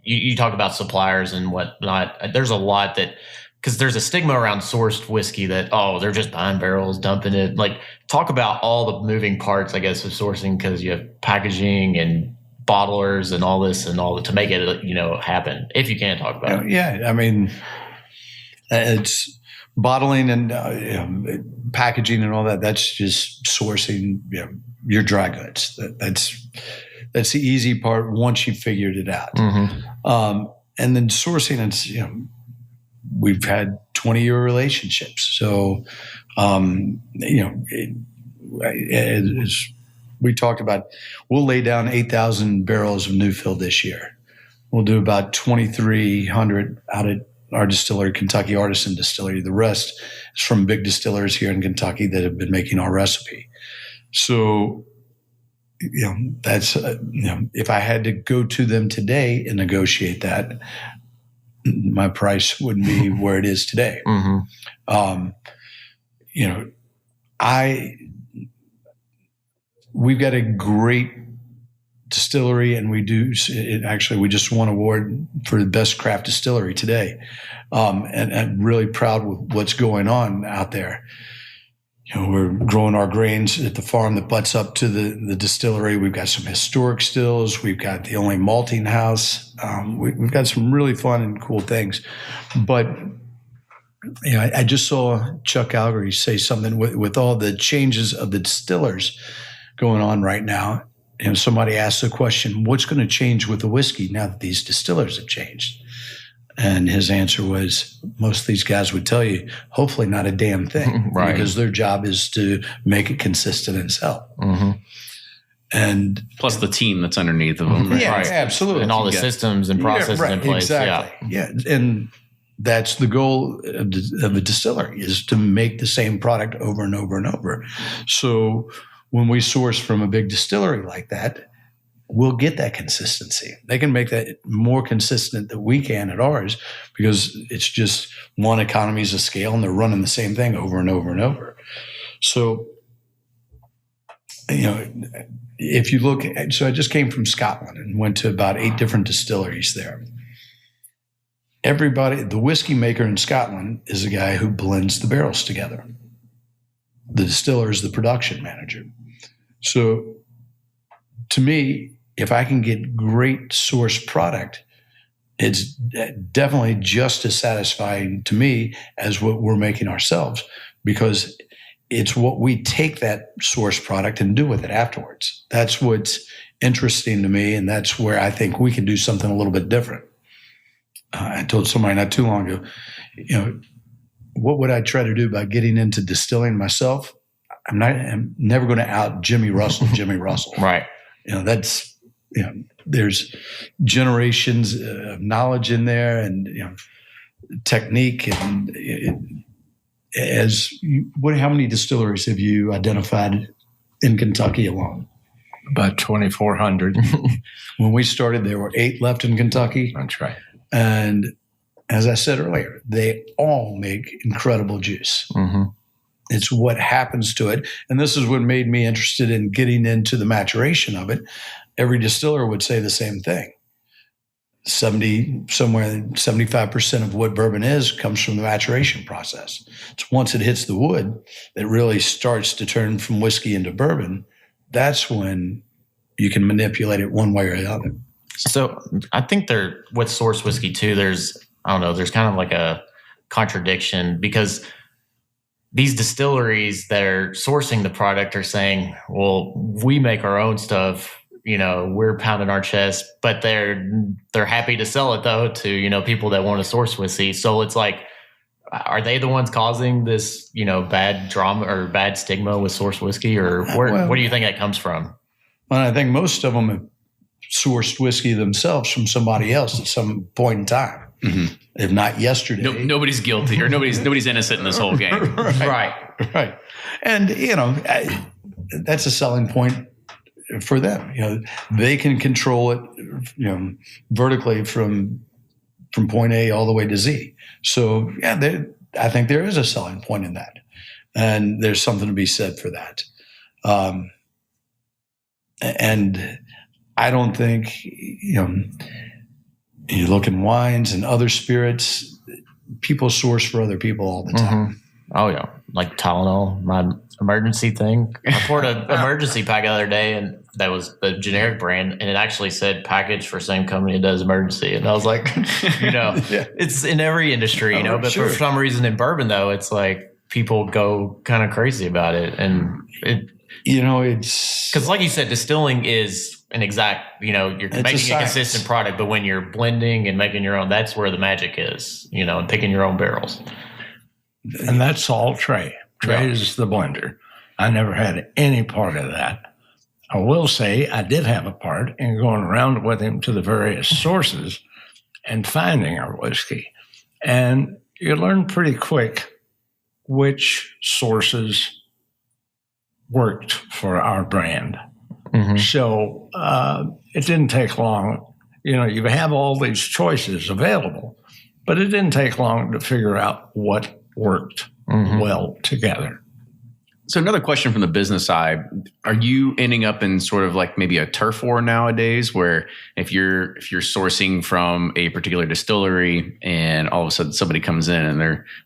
you talk about suppliers and whatnot. There's a lot that, because there's a stigma around sourced whiskey that, they're just buying barrels, dumping it. Like, talk about all the moving parts, I guess, of sourcing, because you have packaging and bottlers and all this and all that to make it, happen, if you can talk about it. Yeah. I mean, it's bottling and packaging and all that. That's just sourcing your dry goods. That's the easy part once you figured it out. Mm-hmm. And then sourcing, it's, we've had 20-year relationships. So, as we talked about, we'll lay down 8,000 barrels of new fill this year. We'll do about 2,300 out at our distillery, Kentucky Artisan Distillery. The rest is from big distillers here in Kentucky that have been making our recipe. So, that's, if I had to go to them today and negotiate that, my price wouldn't be where it is today. Mm-hmm. We've got a great distillery, and we just won an award for the best craft distillery today. And I'm really proud with what's going on out there. We're growing our grains at the farm that butts up to the distillery. We've got some historic stills. We've got the only malting house. We've got some really fun and cool things. But I just saw Chuck Calgary say something with all the changes of the distillers going on right now. Somebody asked the question, what's going to change with the whiskey now that these distillers have changed? And his answer was, most of these guys would tell you, hopefully not a damn thing, right? Because their job is to make it consistent and sell. Mm-hmm. And plus the team that's underneath of them. Yeah, right. Absolutely. And all the systems and processes in place. Exactly. Yeah. And that's the goal of a distillery, is to make the same product over and over and over. So when we source from a big distillery like that, we'll get that consistency. They can make that more consistent than we can at ours, because it's just one economies of scale and they're running the same thing over and over and over. So, if you look at, so I just came from Scotland and went to about 8 different distilleries there. everybody, the whiskey maker in Scotland is a guy who blends the barrels together. The distiller is the production manager. So to me, if I can get great source product, it's definitely just as satisfying to me as what we're making ourselves, because it's what we take that source product and do with it afterwards. That's what's interesting to me, and that's where I think we can do something a little bit different. I told somebody not too long ago, what would I try to do by getting into distilling myself? I'm never going to out Jimmy Russell. Right. There's generations of knowledge in there, and technique. And how many distilleries have you identified in Kentucky alone? About 2,400. When we started, there were 8 left in Kentucky. That's right. And as I said earlier, they all make incredible juice. Mm-hmm. It's what happens to it. And this is what made me interested in getting into the maturation of it. Every distiller would say the same thing. 75% of what bourbon is comes from the maturation process. It's once it hits the wood, it really starts to turn from whiskey into bourbon. That's when you can manipulate it one way or the other. So I think with source whiskey too, there's kind of like a contradiction, because these distilleries that are sourcing the product are saying, well, we make our own stuff, we're pounding our chest, but they're happy to sell it though to, people that want to source whiskey. So it's like, are they the ones causing this, bad drama or bad stigma with source whiskey, or where do you think that comes from? Well, I think most of them have sourced whiskey themselves from somebody else at some point in time. Mm-hmm. If not yesterday. Nobody's guilty, or nobody's innocent in this whole game. Right. And, that's a selling point for them. They can control it, vertically from point A all the way to Z. So, I think there is a selling point in that. And there's something to be said for that. And I don't think, you look in wines and other spirits, people source for other people all the time. Mm-hmm. Oh, yeah. Like Tylenol, my emergency thing. I poured an emergency pack the other day, and that was the generic brand, and it actually said package for same company that does emergency. And I was like, it's in every industry, but for some reason in bourbon, though, it's like people go kind of crazy about it. And it's because, like you said, distilling is an exact, you're making a consistent product, but when you're blending and making your own, that's where the magic is, and picking your own barrels. And that's all Trey. Trey is the blender. I never had any part of that. I will say I did have a part in going around with him to the various sources and finding our whiskey. And you learn pretty quick which sources worked for our brand. Mm-hmm. So it didn't take long. You have all these choices available, but it didn't take long to figure out what worked well together. So another question from the business side, are you ending up in sort of like maybe a turf war nowadays, where if you're sourcing from a particular distillery and all of a sudden somebody comes in and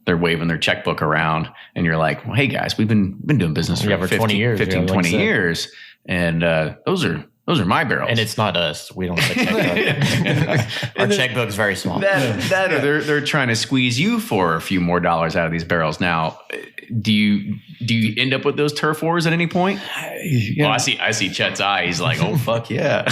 they're waving their checkbook around and you're like, well, hey guys, we've been doing business for 20 years. And those are my barrels. And it's not us. We don't have a checkbook. Our checkbook's very small. Or they're trying to squeeze you for a few more dollars out of these barrels. Now, do you end up with those turf wars at any point? Well, I see Chet's eye. He's like, oh fuck yeah.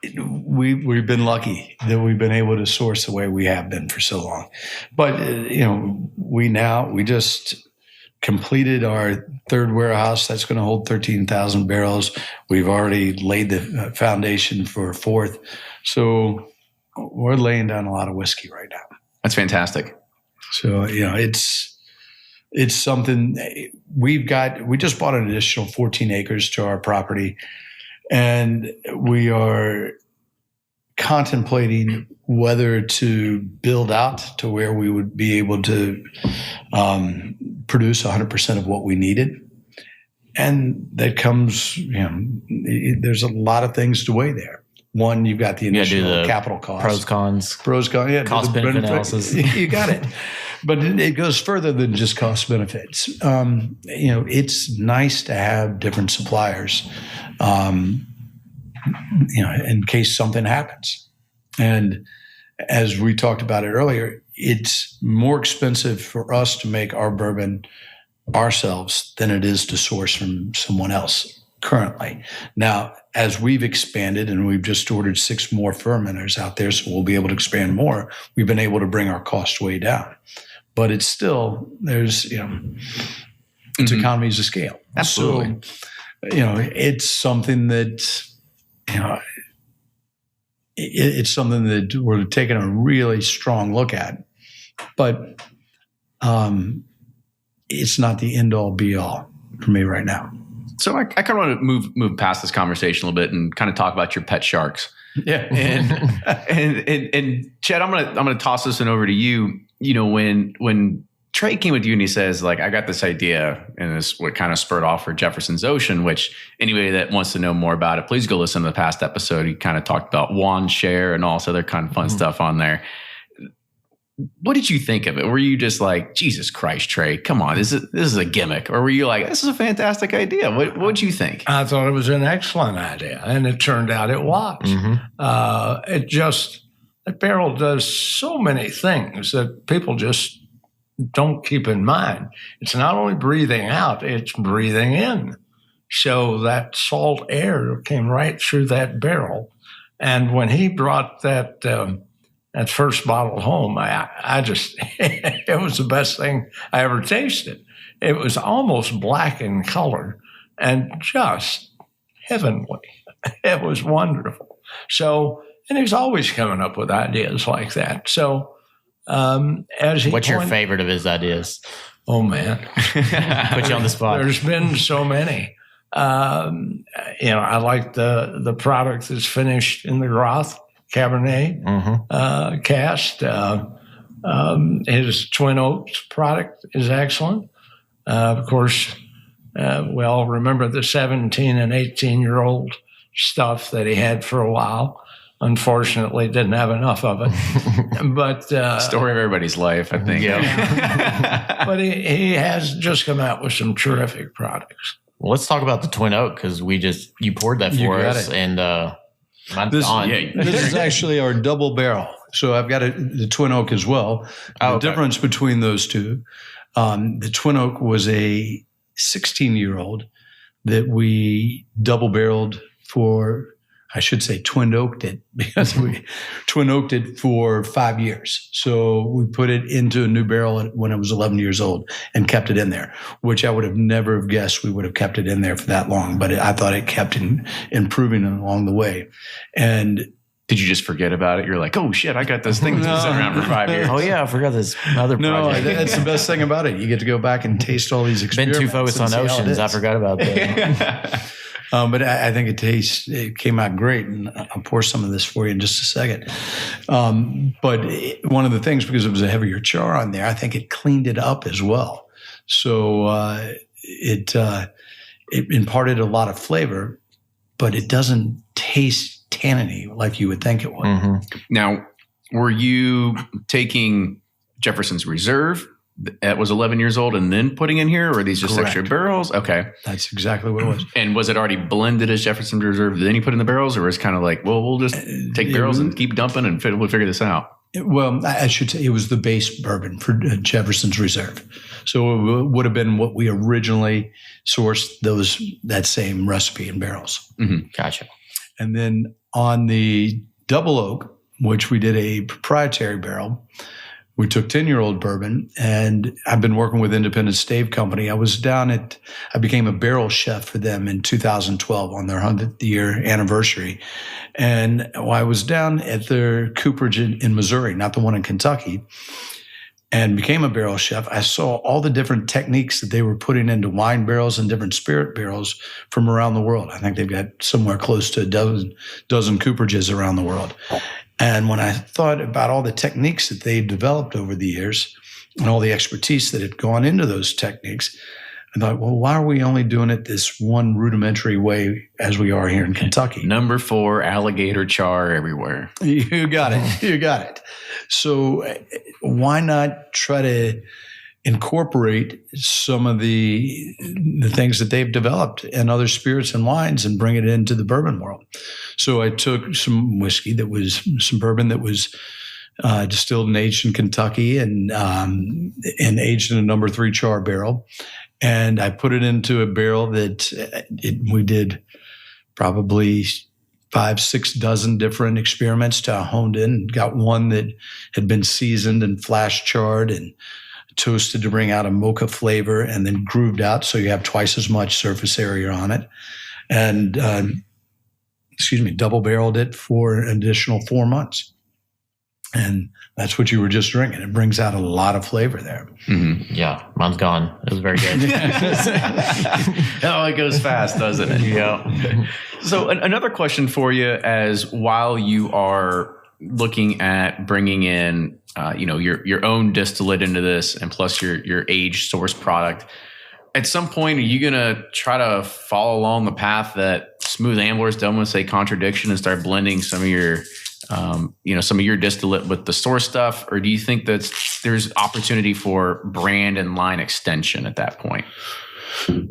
We've been lucky that we've been able to source the way we have been for so long. But we just completed our third warehouse that's going to hold 13,000 barrels. We've already laid the foundation for a fourth. So we're laying down a lot of whiskey right now. That's fantastic. So, it's something we just bought an additional 14 acres to our property, and we are contemplating whether to build out to where we would be able to produce 100% of what we needed. And that comes, there's a lot of things to weigh there. One, you've got the initial capital cost. Pros, cons. Cost benefit analysis. You got it. But it goes further than just cost benefits. It's nice to have different suppliers, in case something happens. And as we talked about it earlier, it's more expensive for us to make our bourbon ourselves than it is to source from someone else currently. Now, as we've expanded and we've just ordered 6 more fermenters out there, so we'll be able to expand more, we've been able to bring our cost way down. But it's still, there's, it's economies of scale. Absolutely. So, it's something that, it's something that we're taking a really strong look at. But it's not the end all be all for me right now. So I kind of want to move past this conversation a little bit and kind of talk about your pet sharks. Yeah. And Chet, I'm gonna toss this one over to you. When Trey came with you and he says, like, I got this idea, and this what kind of spurred off for Jefferson's Ocean, which anybody that wants to know more about it, please go listen to the past episode. He kind of talked about wand share and all this other kind of fun stuff on there. What did you think of it? Were you just like, Jesus Christ, Trey, come on, this is a gimmick? Or were you like, this is a fantastic idea? What'd you think? I thought it was an excellent idea, and it turned out it was. That barrel does so many things that people just don't keep in mind. It's not only breathing out, it's breathing in. So that salt air came right through that barrel. And when he brought that first bottle home, I just, it was the best thing I ever tasted. It was almost black in color and just heavenly. It was wonderful. So, and he's always coming up with ideas like that. So, what's your favorite of his ideas? Oh man, put you on the spot. There's been so many. I like the product that's finished in the Groth Cabernet cast. His Twin Oaks product is excellent. Of course, we all remember the 17 and 18-year-old stuff that he had for a while. Unfortunately, didn't have enough of it. But story of everybody's life, I think. Yeah. But he has just come out with some terrific products. Well, let's talk about the Twin Oak, because you poured that for us, and this is actually our double barrel. So I've got the Twin Oak as well. The difference between those two, the Twin Oak was a 16-year-old that we double barreled for. I should say twin oaked it, because we twin oaked it for 5 years. So we put it into a new barrel when it was 11 years old and kept it in there, which I would have never have guessed we would have kept it in there for that long. But I thought it kept improving along the way. And did you just forget about it? You're like, oh shit, I got this thing that's been around for 5 years. Oh yeah, I forgot this other project. No, that's the best thing about it. You get to go back and taste all these experiments. Been too focused on oceans, I forgot about that. But I think it came out great, and I'll pour some of this for you in just a second. But one of the things, because it was a heavier char on there, I think it cleaned it up as well. So it imparted a lot of flavor, but it doesn't taste tanniny like you would think it would. Now, were you taking Jefferson's Reserve that was 11 years old and then putting in here, or are these just Correct. extra barrels? Okay. That's exactly what it was. And was it already blended as Jefferson's Reserve, then you put in the barrels, or was it kind of like, well, we'll just take barrels and keep dumping and we'll figure this out? Well, I should say it was the base bourbon for Jefferson's Reserve. So it would have been what we originally sourced that same recipe in barrels. Gotcha. And then on the double oak, which we did a proprietary barrel, we took 10-year-old bourbon, and I've been working with Independent Stave Company. I became a barrel chef for them in 2012 on their 100th year anniversary. And I was down at their cooperage in Missouri, not the one in Kentucky, and became a barrel chef. I saw all the different techniques that they were putting into wine barrels and different spirit barrels from around the world. I think they've got somewhere close to a dozen cooperages around the world. And when I thought about all the techniques that they've developed over the years and all the expertise that had gone into those techniques, I thought, well, why are we only doing it this one rudimentary way as we are here in Kentucky? Number 4, alligator char everywhere. You got it. You got it. So why not try to incorporate some of the things that they've developed in other spirits and wines and bring it into the bourbon world? So I took some whiskey that was some bourbon that was distilled and aged in Kentucky and aged in a number 3 char barrel. And I put it into a barrel that we did probably 5-6 dozen different experiments to honed in. Got one that had been seasoned and flash charred and toasted to bring out a mocha flavor, and then grooved out so you have twice as much surface area on it. And double barreled it for an additional 4 months. And that's what you were just drinking. It brings out a lot of flavor there. Mm-hmm. Yeah, mine's gone. It was very good. Oh, it goes fast, doesn't it? Yeah. So another question for you, as while you are looking at bringing in, your own distillate into this, and plus your aged source product, at some point, are you going to try to follow along the path that Smooth Ambler's done with, say, Contradiction, and start blending some of your distillate with the source stuff? Or do you think that there's opportunity for brand and line extension at that point?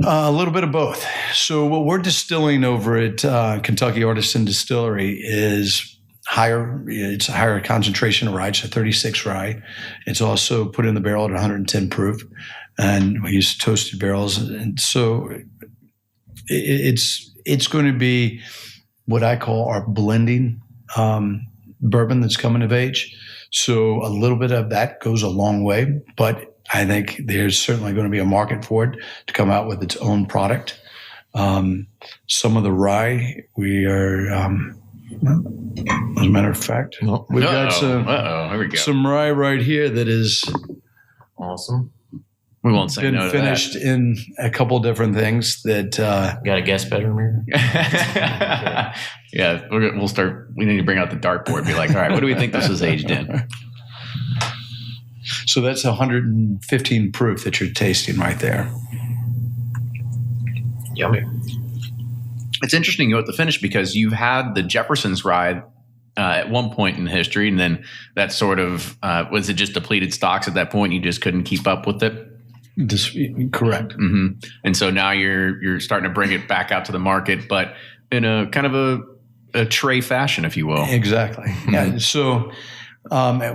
A little bit of both. So what we're distilling over at Kentucky Artisan Distillery is higher. It's a higher concentration of rye. It's a 36 rye. It's also put in the barrel at 110 proof, and we use toasted barrels. And so it's going to be what I call our blending bourbon that's coming of age. So a little bit of that goes a long way, but I think there's certainly going to be a market for it to come out with its own product. Some of the rye, we are, as a matter of fact, we've got some rye right here that is awesome. We won't say been no to finished in a couple different things that. Got a guest bedroom here? Yeah, we'll start. We need to bring out the dartboard. Be like, all right, what do we think this is aged in? So that's 115 proof that you're tasting right there. Yummy. It's interesting with the finish, because you've had the Jefferson's rye at one point in history, and then that sort of was it just depleted stocks at that point? You just couldn't keep up with it. Correct. Mm-hmm. And so now you're starting to bring it back out to the market, but in a kind of a Trey fashion, if you will. Exactly. Mm-hmm. Yeah. So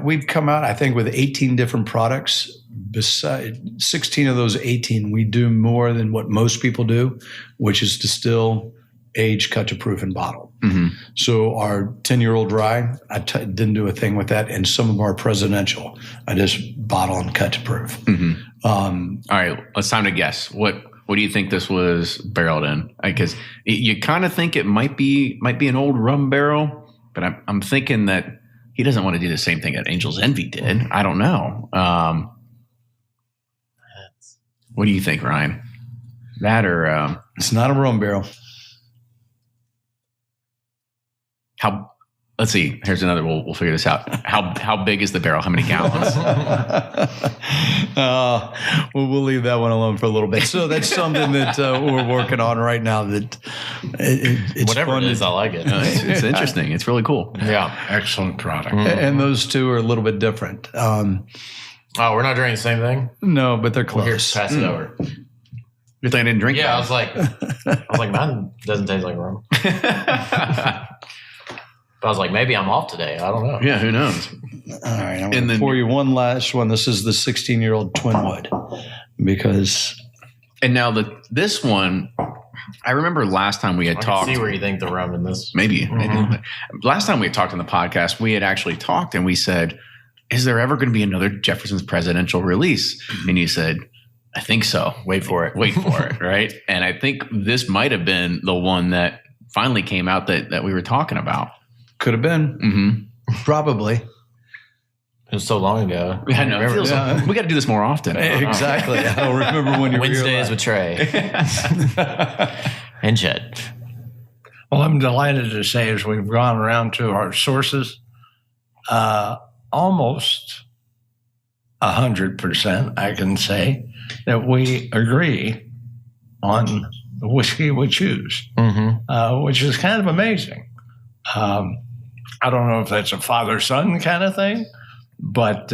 we've come out, I think, with 18 different products. Besides 16 of those 18, we do more than what most people do, which is distill, age, cut to proof, and bottle. Mm-hmm. So our 10-year-old rye, I didn't do a thing with that, and some of our presidential, I just bottle and cut to proof. Mm-hmm. All right, it's time to guess. What do you think this was barreled in? Because you kind of think it might be an old rum barrel, but I'm thinking that he doesn't want to do the same thing that Angel's Envy did. I don't know. What do you think, Ryan? That or it's not a rum barrel. How? Let's see. Here's another. We'll figure this out. How big is the barrel? How many gallons? We'll leave that one alone for a little bit. So that's something that we're working on right now. That it's whatever fun it is, I like it. It's interesting. It's really cool. Yeah, Excellent product. Mm-hmm. And those two are a little bit different. Oh, we're not drinking the same thing? No, but they're close. Here, pass it over. Good thing I didn't drink. Yeah, that. I was like, mine doesn't taste like rum. But I was like, maybe I'm off today. I don't know. Yeah, who knows? All right, I'm going to pour you one last one. This is the 16-year-old Twinwood, because. And now this one, I remember last time we had talked. See where you think the rum in this. Maybe. Last time we had talked on the podcast, we had actually talked and we said, is there ever going to be another Jefferson's presidential release? And you said, I think so. Wait for it. Right? And I think this might have been the one that finally came out that we were talking about. Could have been. Mm-hmm. Probably. It was so long ago. Yeah, no, we got to do this more often. Exactly. I don't remember when you Wednesdays with Trey. And Chet. Well, I'm delighted to say, as we've gone around to our sources, almost 100%, I can say, that we agree on the whiskey we choose, which is kind of amazing. I don't know if that's a father-son kind of thing, but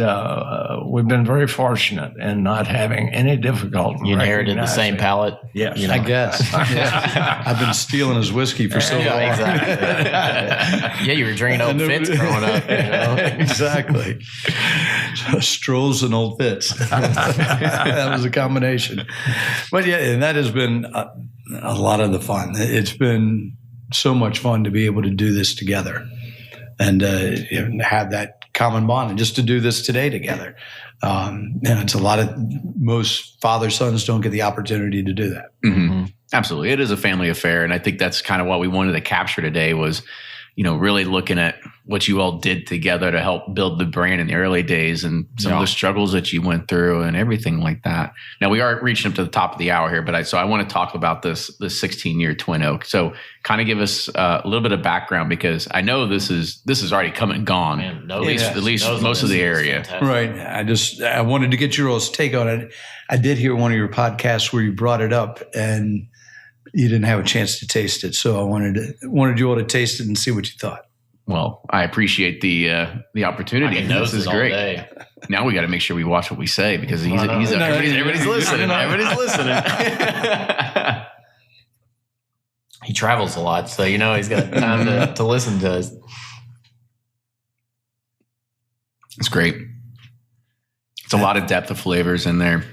we've been very fortunate in not having any difficulty. You inherited the same palate? Yes. I guess. Yeah. I've been stealing his whiskey for so long. Exactly. You were drinking Old Fitz growing up. Exactly. Strolls and Old Fitz. That was a combination. But yeah, and that has been a lot of the fun. It's been so much fun to be able to do this together and have that common bond, and just to do this today together. And it's most father-sons don't get the opportunity to do that. Absolutely. It is a family affair. And I think that's kind of what we wanted to capture today was, really looking at what you all did together to help build the brand in the early days and some of the struggles that you went through and everything like that. Now we are reaching up to the top of the hour here, but I want to talk about this 16-year Twin Oak. So kind of give us a little bit of background, because I know this is already come and gone, at least most of the area. Right. I wanted to get your all's take on it. I did hear one of your podcasts where you brought it up and you didn't have a chance to taste it. So I wanted you all to taste it and see what you thought. Well, I appreciate the opportunity. This is great. Now we got to make sure we watch what we say, because everybody's listening. Everybody's listening. He travels a lot, so he's got time to listen to us. It's great. It's a lot of depth of flavors in there.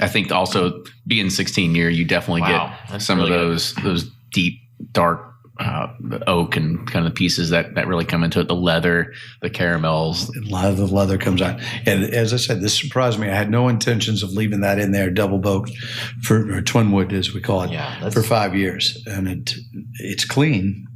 I think also being 16 year, you definitely get some really of those deep, dark oak and kind of the pieces that really come into it. The leather, the caramels. A lot of the leather comes out. And as I said, this surprised me. I had no intentions of leaving that in there, double oak or twin wood, as we call it, for 5 years. And it's clean.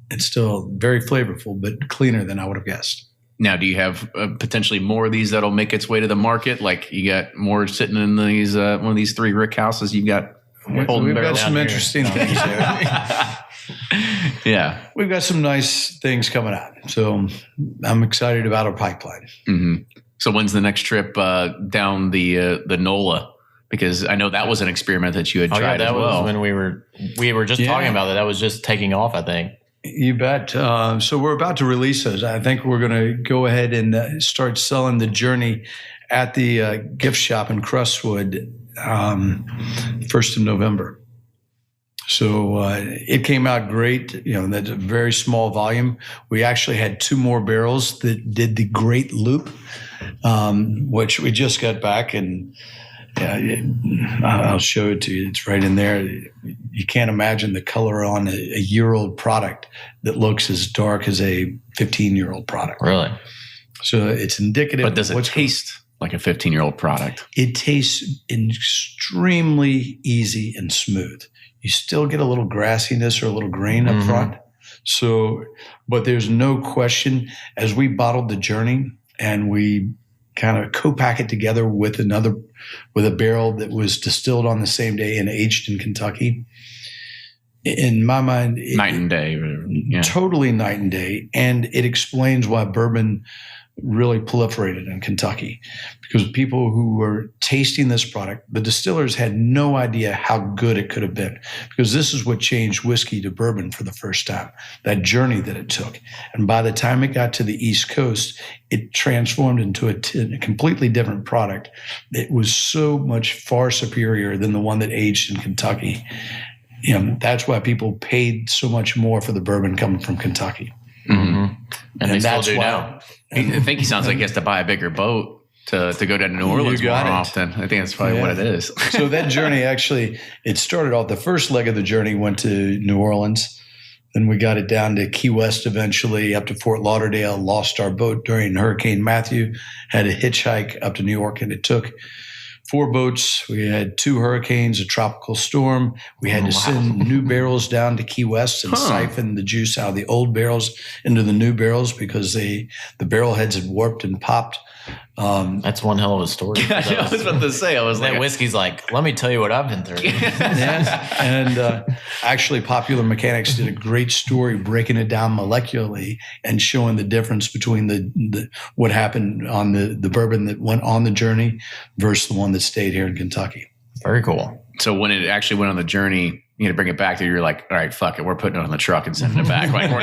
It's still very flavorful, but cleaner than I would have guessed. Now, do you have potentially more of these that'll make its way to the market? Like you got more sitting in these one of these 3 rick houses you've got? We've got some interesting things there. Yeah. We've got some nice things coming out. So I'm excited about our pipeline. Mm-hmm. So when's the next trip down the NOLA? Because I know that was an experiment that you had tried as well. That was when we were just talking about that. That was just taking off, I think. You bet. So we're about to release those. I think we're going to go ahead and start selling the Journey at the gift shop in Crestwood 1st of November. So it came out great. That's a very small volume. We actually had 2 more barrels that did the Great Loop, which we just got back, and I'll show it to you. It's right in there. You can't imagine the color on a year-old product that looks as dark as a 15-year-old product. Really? So it's indicative. But does it taste like a 15-year-old product? It tastes extremely easy and smooth. You still get a little grassiness or a little grain up front. So, but there's no question, as we bottled the Journey and we kind of co-pack it together with a barrel that was distilled on the same day and aged in Kentucky. In my mind, night and day. Yeah. Totally night and day. And it explains why bourbon really proliferated in Kentucky, because people who were tasting this product, the distillers had no idea how good it could have been, because this is what changed whiskey to bourbon for the first time, that journey that it took. And by the time it got to the East Coast, it transformed into a completely different product. It was so much far superior than the one that aged in Kentucky. That's why people paid so much more for the bourbon coming from Kentucky. Mm-hmm. And they still do now. I think he sounds like he has to buy a bigger boat to go down to New Orleans more often. I think that's probably what it is. So that journey actually, it started off, the first leg of the journey went to New Orleans. Then we got it down to Key West eventually, up to Fort Lauderdale, lost our boat during Hurricane Matthew, had a hitchhike up to New York, and it took 4 boats. We had 2 hurricanes, a tropical storm. We had to send new barrels down to Key West and siphon the juice out of the old barrels into the new barrels, because the barrel heads had warped and popped. That's one hell of a story. I was about to say, that whiskey's like, let me tell you what I've been through. And actually, Popular Mechanics did a great story breaking it down molecularly and showing the difference between the what happened on the bourbon that went on the Journey versus the one that stayed here in Kentucky. Very cool. So when it actually went on the journey, you had to bring it back. You're like, all right, fuck it, we're putting it on the truck and sending it back. Like we're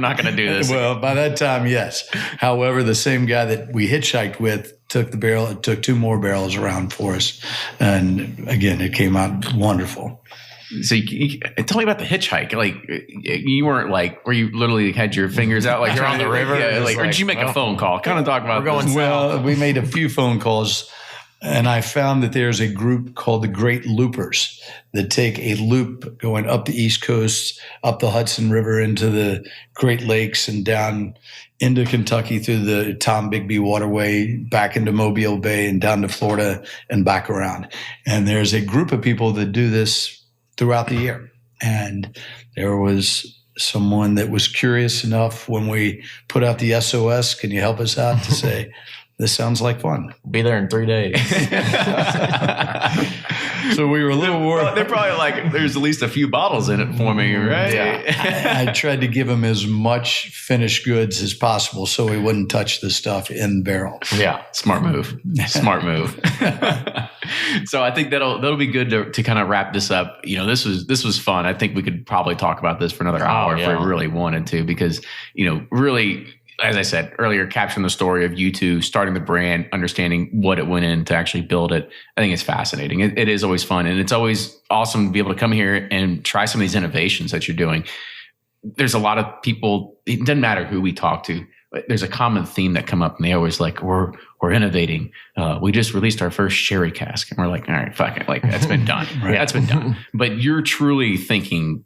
not gonna do this. Well, by that time, yes. However, the same guy that we hitchhiked with took 2 more barrels around for us, and again, it came out wonderful. So tell me about the hitchhike. Like you weren't like where you literally had your fingers out like You're on the river. Yeah, or did you make a phone call? Kind of talk about this. Well, we made a few phone calls, and I found that there's a group called the Great Loopers that take a loop going up the East Coast, up the Hudson River into the Great Lakes and down into Kentucky through the Tom Bigby Waterway, back into Mobile Bay and down to Florida and back around. And there's a group of people that do this throughout the year. And there was someone that was curious enough when we put out the SOS, can you help us out, to say, this sounds like fun. Be there in 3 days. So we were a little worried. They're probably like, there's at least a few bottles in it for me, right? Yeah. I tried to give him as much finished goods as possible so he wouldn't touch the stuff in the barrel. Yeah, smart move. Smart move. So I think that'll be good to kind of wrap this up. You know, this was fun. I think we could probably talk about this for another hour if we really wanted to, because, you know, really, as I said earlier, capturing the story of you two starting the brand, understanding what it went in to actually build it. I think it's fascinating. It is always fun. And it's always awesome to be able to come here and try some of these innovations that you're doing. There's a lot of people, it doesn't matter who we talk to, but there's a common theme that come up, and they always like, we're innovating. We just released our first sherry cask. And we're like, all right, fuck it. Like that's been done. Right. That's been done. But you're truly thinking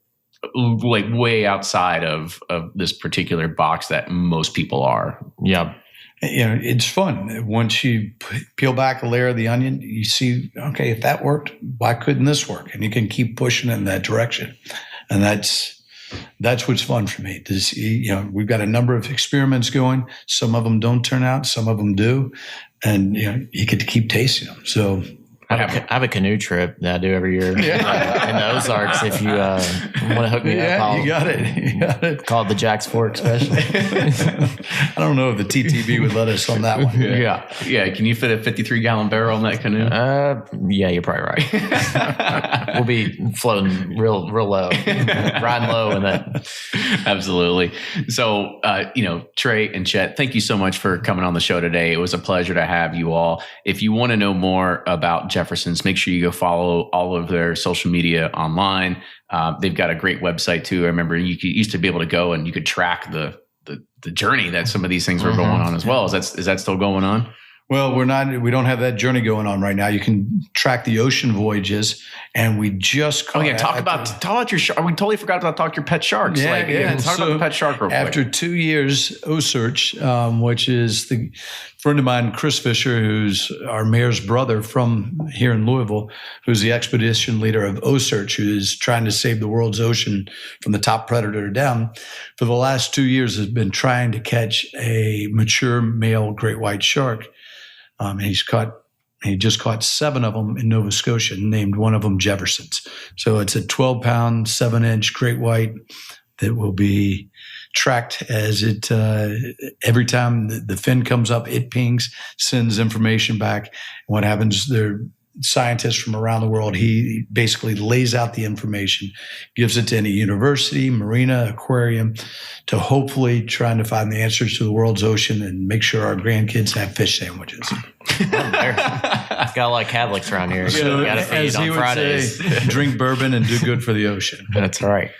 like way outside of this particular box that most people are. Yeah. You know, it's fun. Once you peel back a layer of the onion, you see, okay, if that worked, why couldn't this work? And you can keep pushing in that direction. And that's what's fun for me. To see, you know, we've got a number of experiments going. Some of them don't turn out, some of them do. And, you know, you get to keep tasting them. So I have a canoe trip that I do every year in the Ozarks. If you want to hook me up, you got it. Call it the Jack's Fork special. I don't know if the TTB would let us on that one. Yeah. Can you fit a 53-gallon barrel in that canoe? Yeah, you're probably right. We'll be floating real low, riding low in that. Absolutely. So, you know, Trey and Chet, thank you so much for coming on the show today. It was a pleasure to have you all. If you want to know more about Jefferson's, make sure you go follow all of their social media online. They've got a great website too. I remember you used to be able to go and you could track the journey that some of these things were going on as well. Is that still going on? Well, we don't have that journey going on right now. You can track the ocean voyages, and we just talk about your shark. We totally forgot about talk your pet sharks. Talk about the pet shark real quick. After 2 years, O-Search, which is the friend of mine, Chris Fisher, who's our mayor's brother from here in Louisville, who's the expedition leader of O-Search, who's trying to save the world's ocean from the top predator down, for the last 2 years has been trying to catch a mature male great white shark. He just caught 7 of them in Nova Scotia and named one of them Jefferson's. So it's a 12-pound, 7-inch great white that will be tracked as it, every time the fin comes up, it pings, sends information back. What happens, there scientists from around the world, he basically lays out the information, gives it to any university, marina, aquarium, to hopefully trying to find the answers to the world's ocean and make sure our grandkids have fish sandwiches. Got a lot of Catholics around here. So, got to feed on Fridays. Drink bourbon and do good for the ocean. That's right.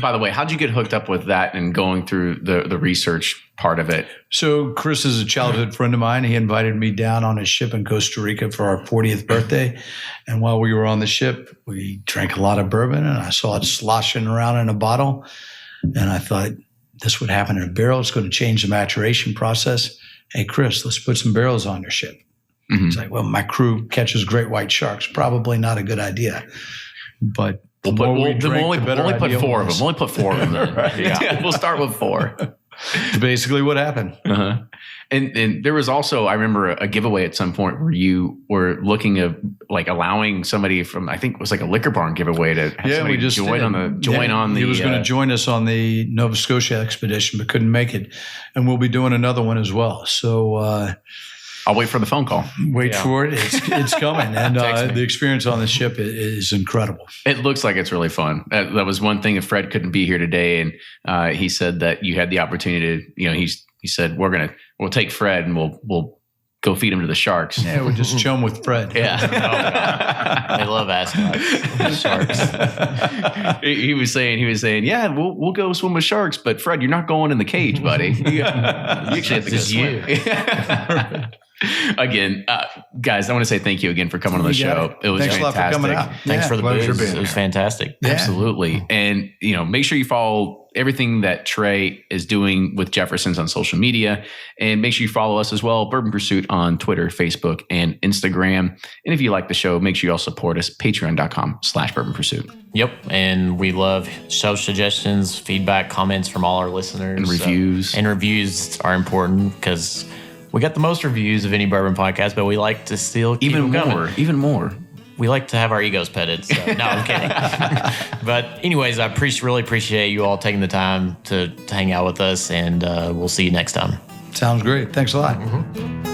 By the way, how'd you get hooked up with that and going through the research part of it? So Chris is a childhood friend of mine. He invited me down on a ship in Costa Rica for our 40th birthday. And while we were on the ship, we drank a lot of bourbon, and I saw it sloshing around in a bottle. And I thought, this would happen in a barrel. It's going to change the maturation process. Hey, Chris, let's put some barrels on your ship. Mm-hmm. He's like, well, my crew catches great white sharks. Probably not a good idea. But we'll only put 4 of them. We'll only put 4 of them. Then. Right. Yeah. We'll start with 4. That's basically what happened. Uh-huh. And there was also, I remember a giveaway at some point where you were looking at like allowing somebody from, I think it was like a liquor barn giveaway to have somebody join on the. He was going to join us on the Nova Scotia expedition, but couldn't make it. And we'll be doing another one as well. So I'll wait for the phone call. Wait for it. It's coming. And the experience on the ship is incredible. It looks like it's really fun. That was one thing. If Fred couldn't be here today, and he said that you had the opportunity to, he said, we'll take Fred and we'll go feed him to the sharks. Yeah, we'll just chum with Fred. Yeah. They love ascots. Sharks. He was saying, yeah, we'll go swim with sharks, but Fred, you're not going in the cage, buddy. You actually have to go swim. Again, guys, I want to say thank you again for coming on the show. It was Thanks fantastic. a lot for coming out. Thanks for the booze. It was fantastic. Yeah. Absolutely. And, make sure you follow everything that Trey is doing with Jefferson's on social media, and make sure you follow us as well, Bourbon Pursuit on Twitter, Facebook, and Instagram. And if you like the show, make sure you all support us, patreon.com/Bourbon Pursuit. Yep. And we love show suggestions, feedback, comments from all our listeners. And reviews. And reviews are important because we got the most reviews of any bourbon podcast, but we like to still keep them coming. Even more. We like to have our egos petted. So, no, I'm kidding. But anyways, I really appreciate you all taking the time to hang out with us, and we'll see you next time. Sounds great. Thanks a lot.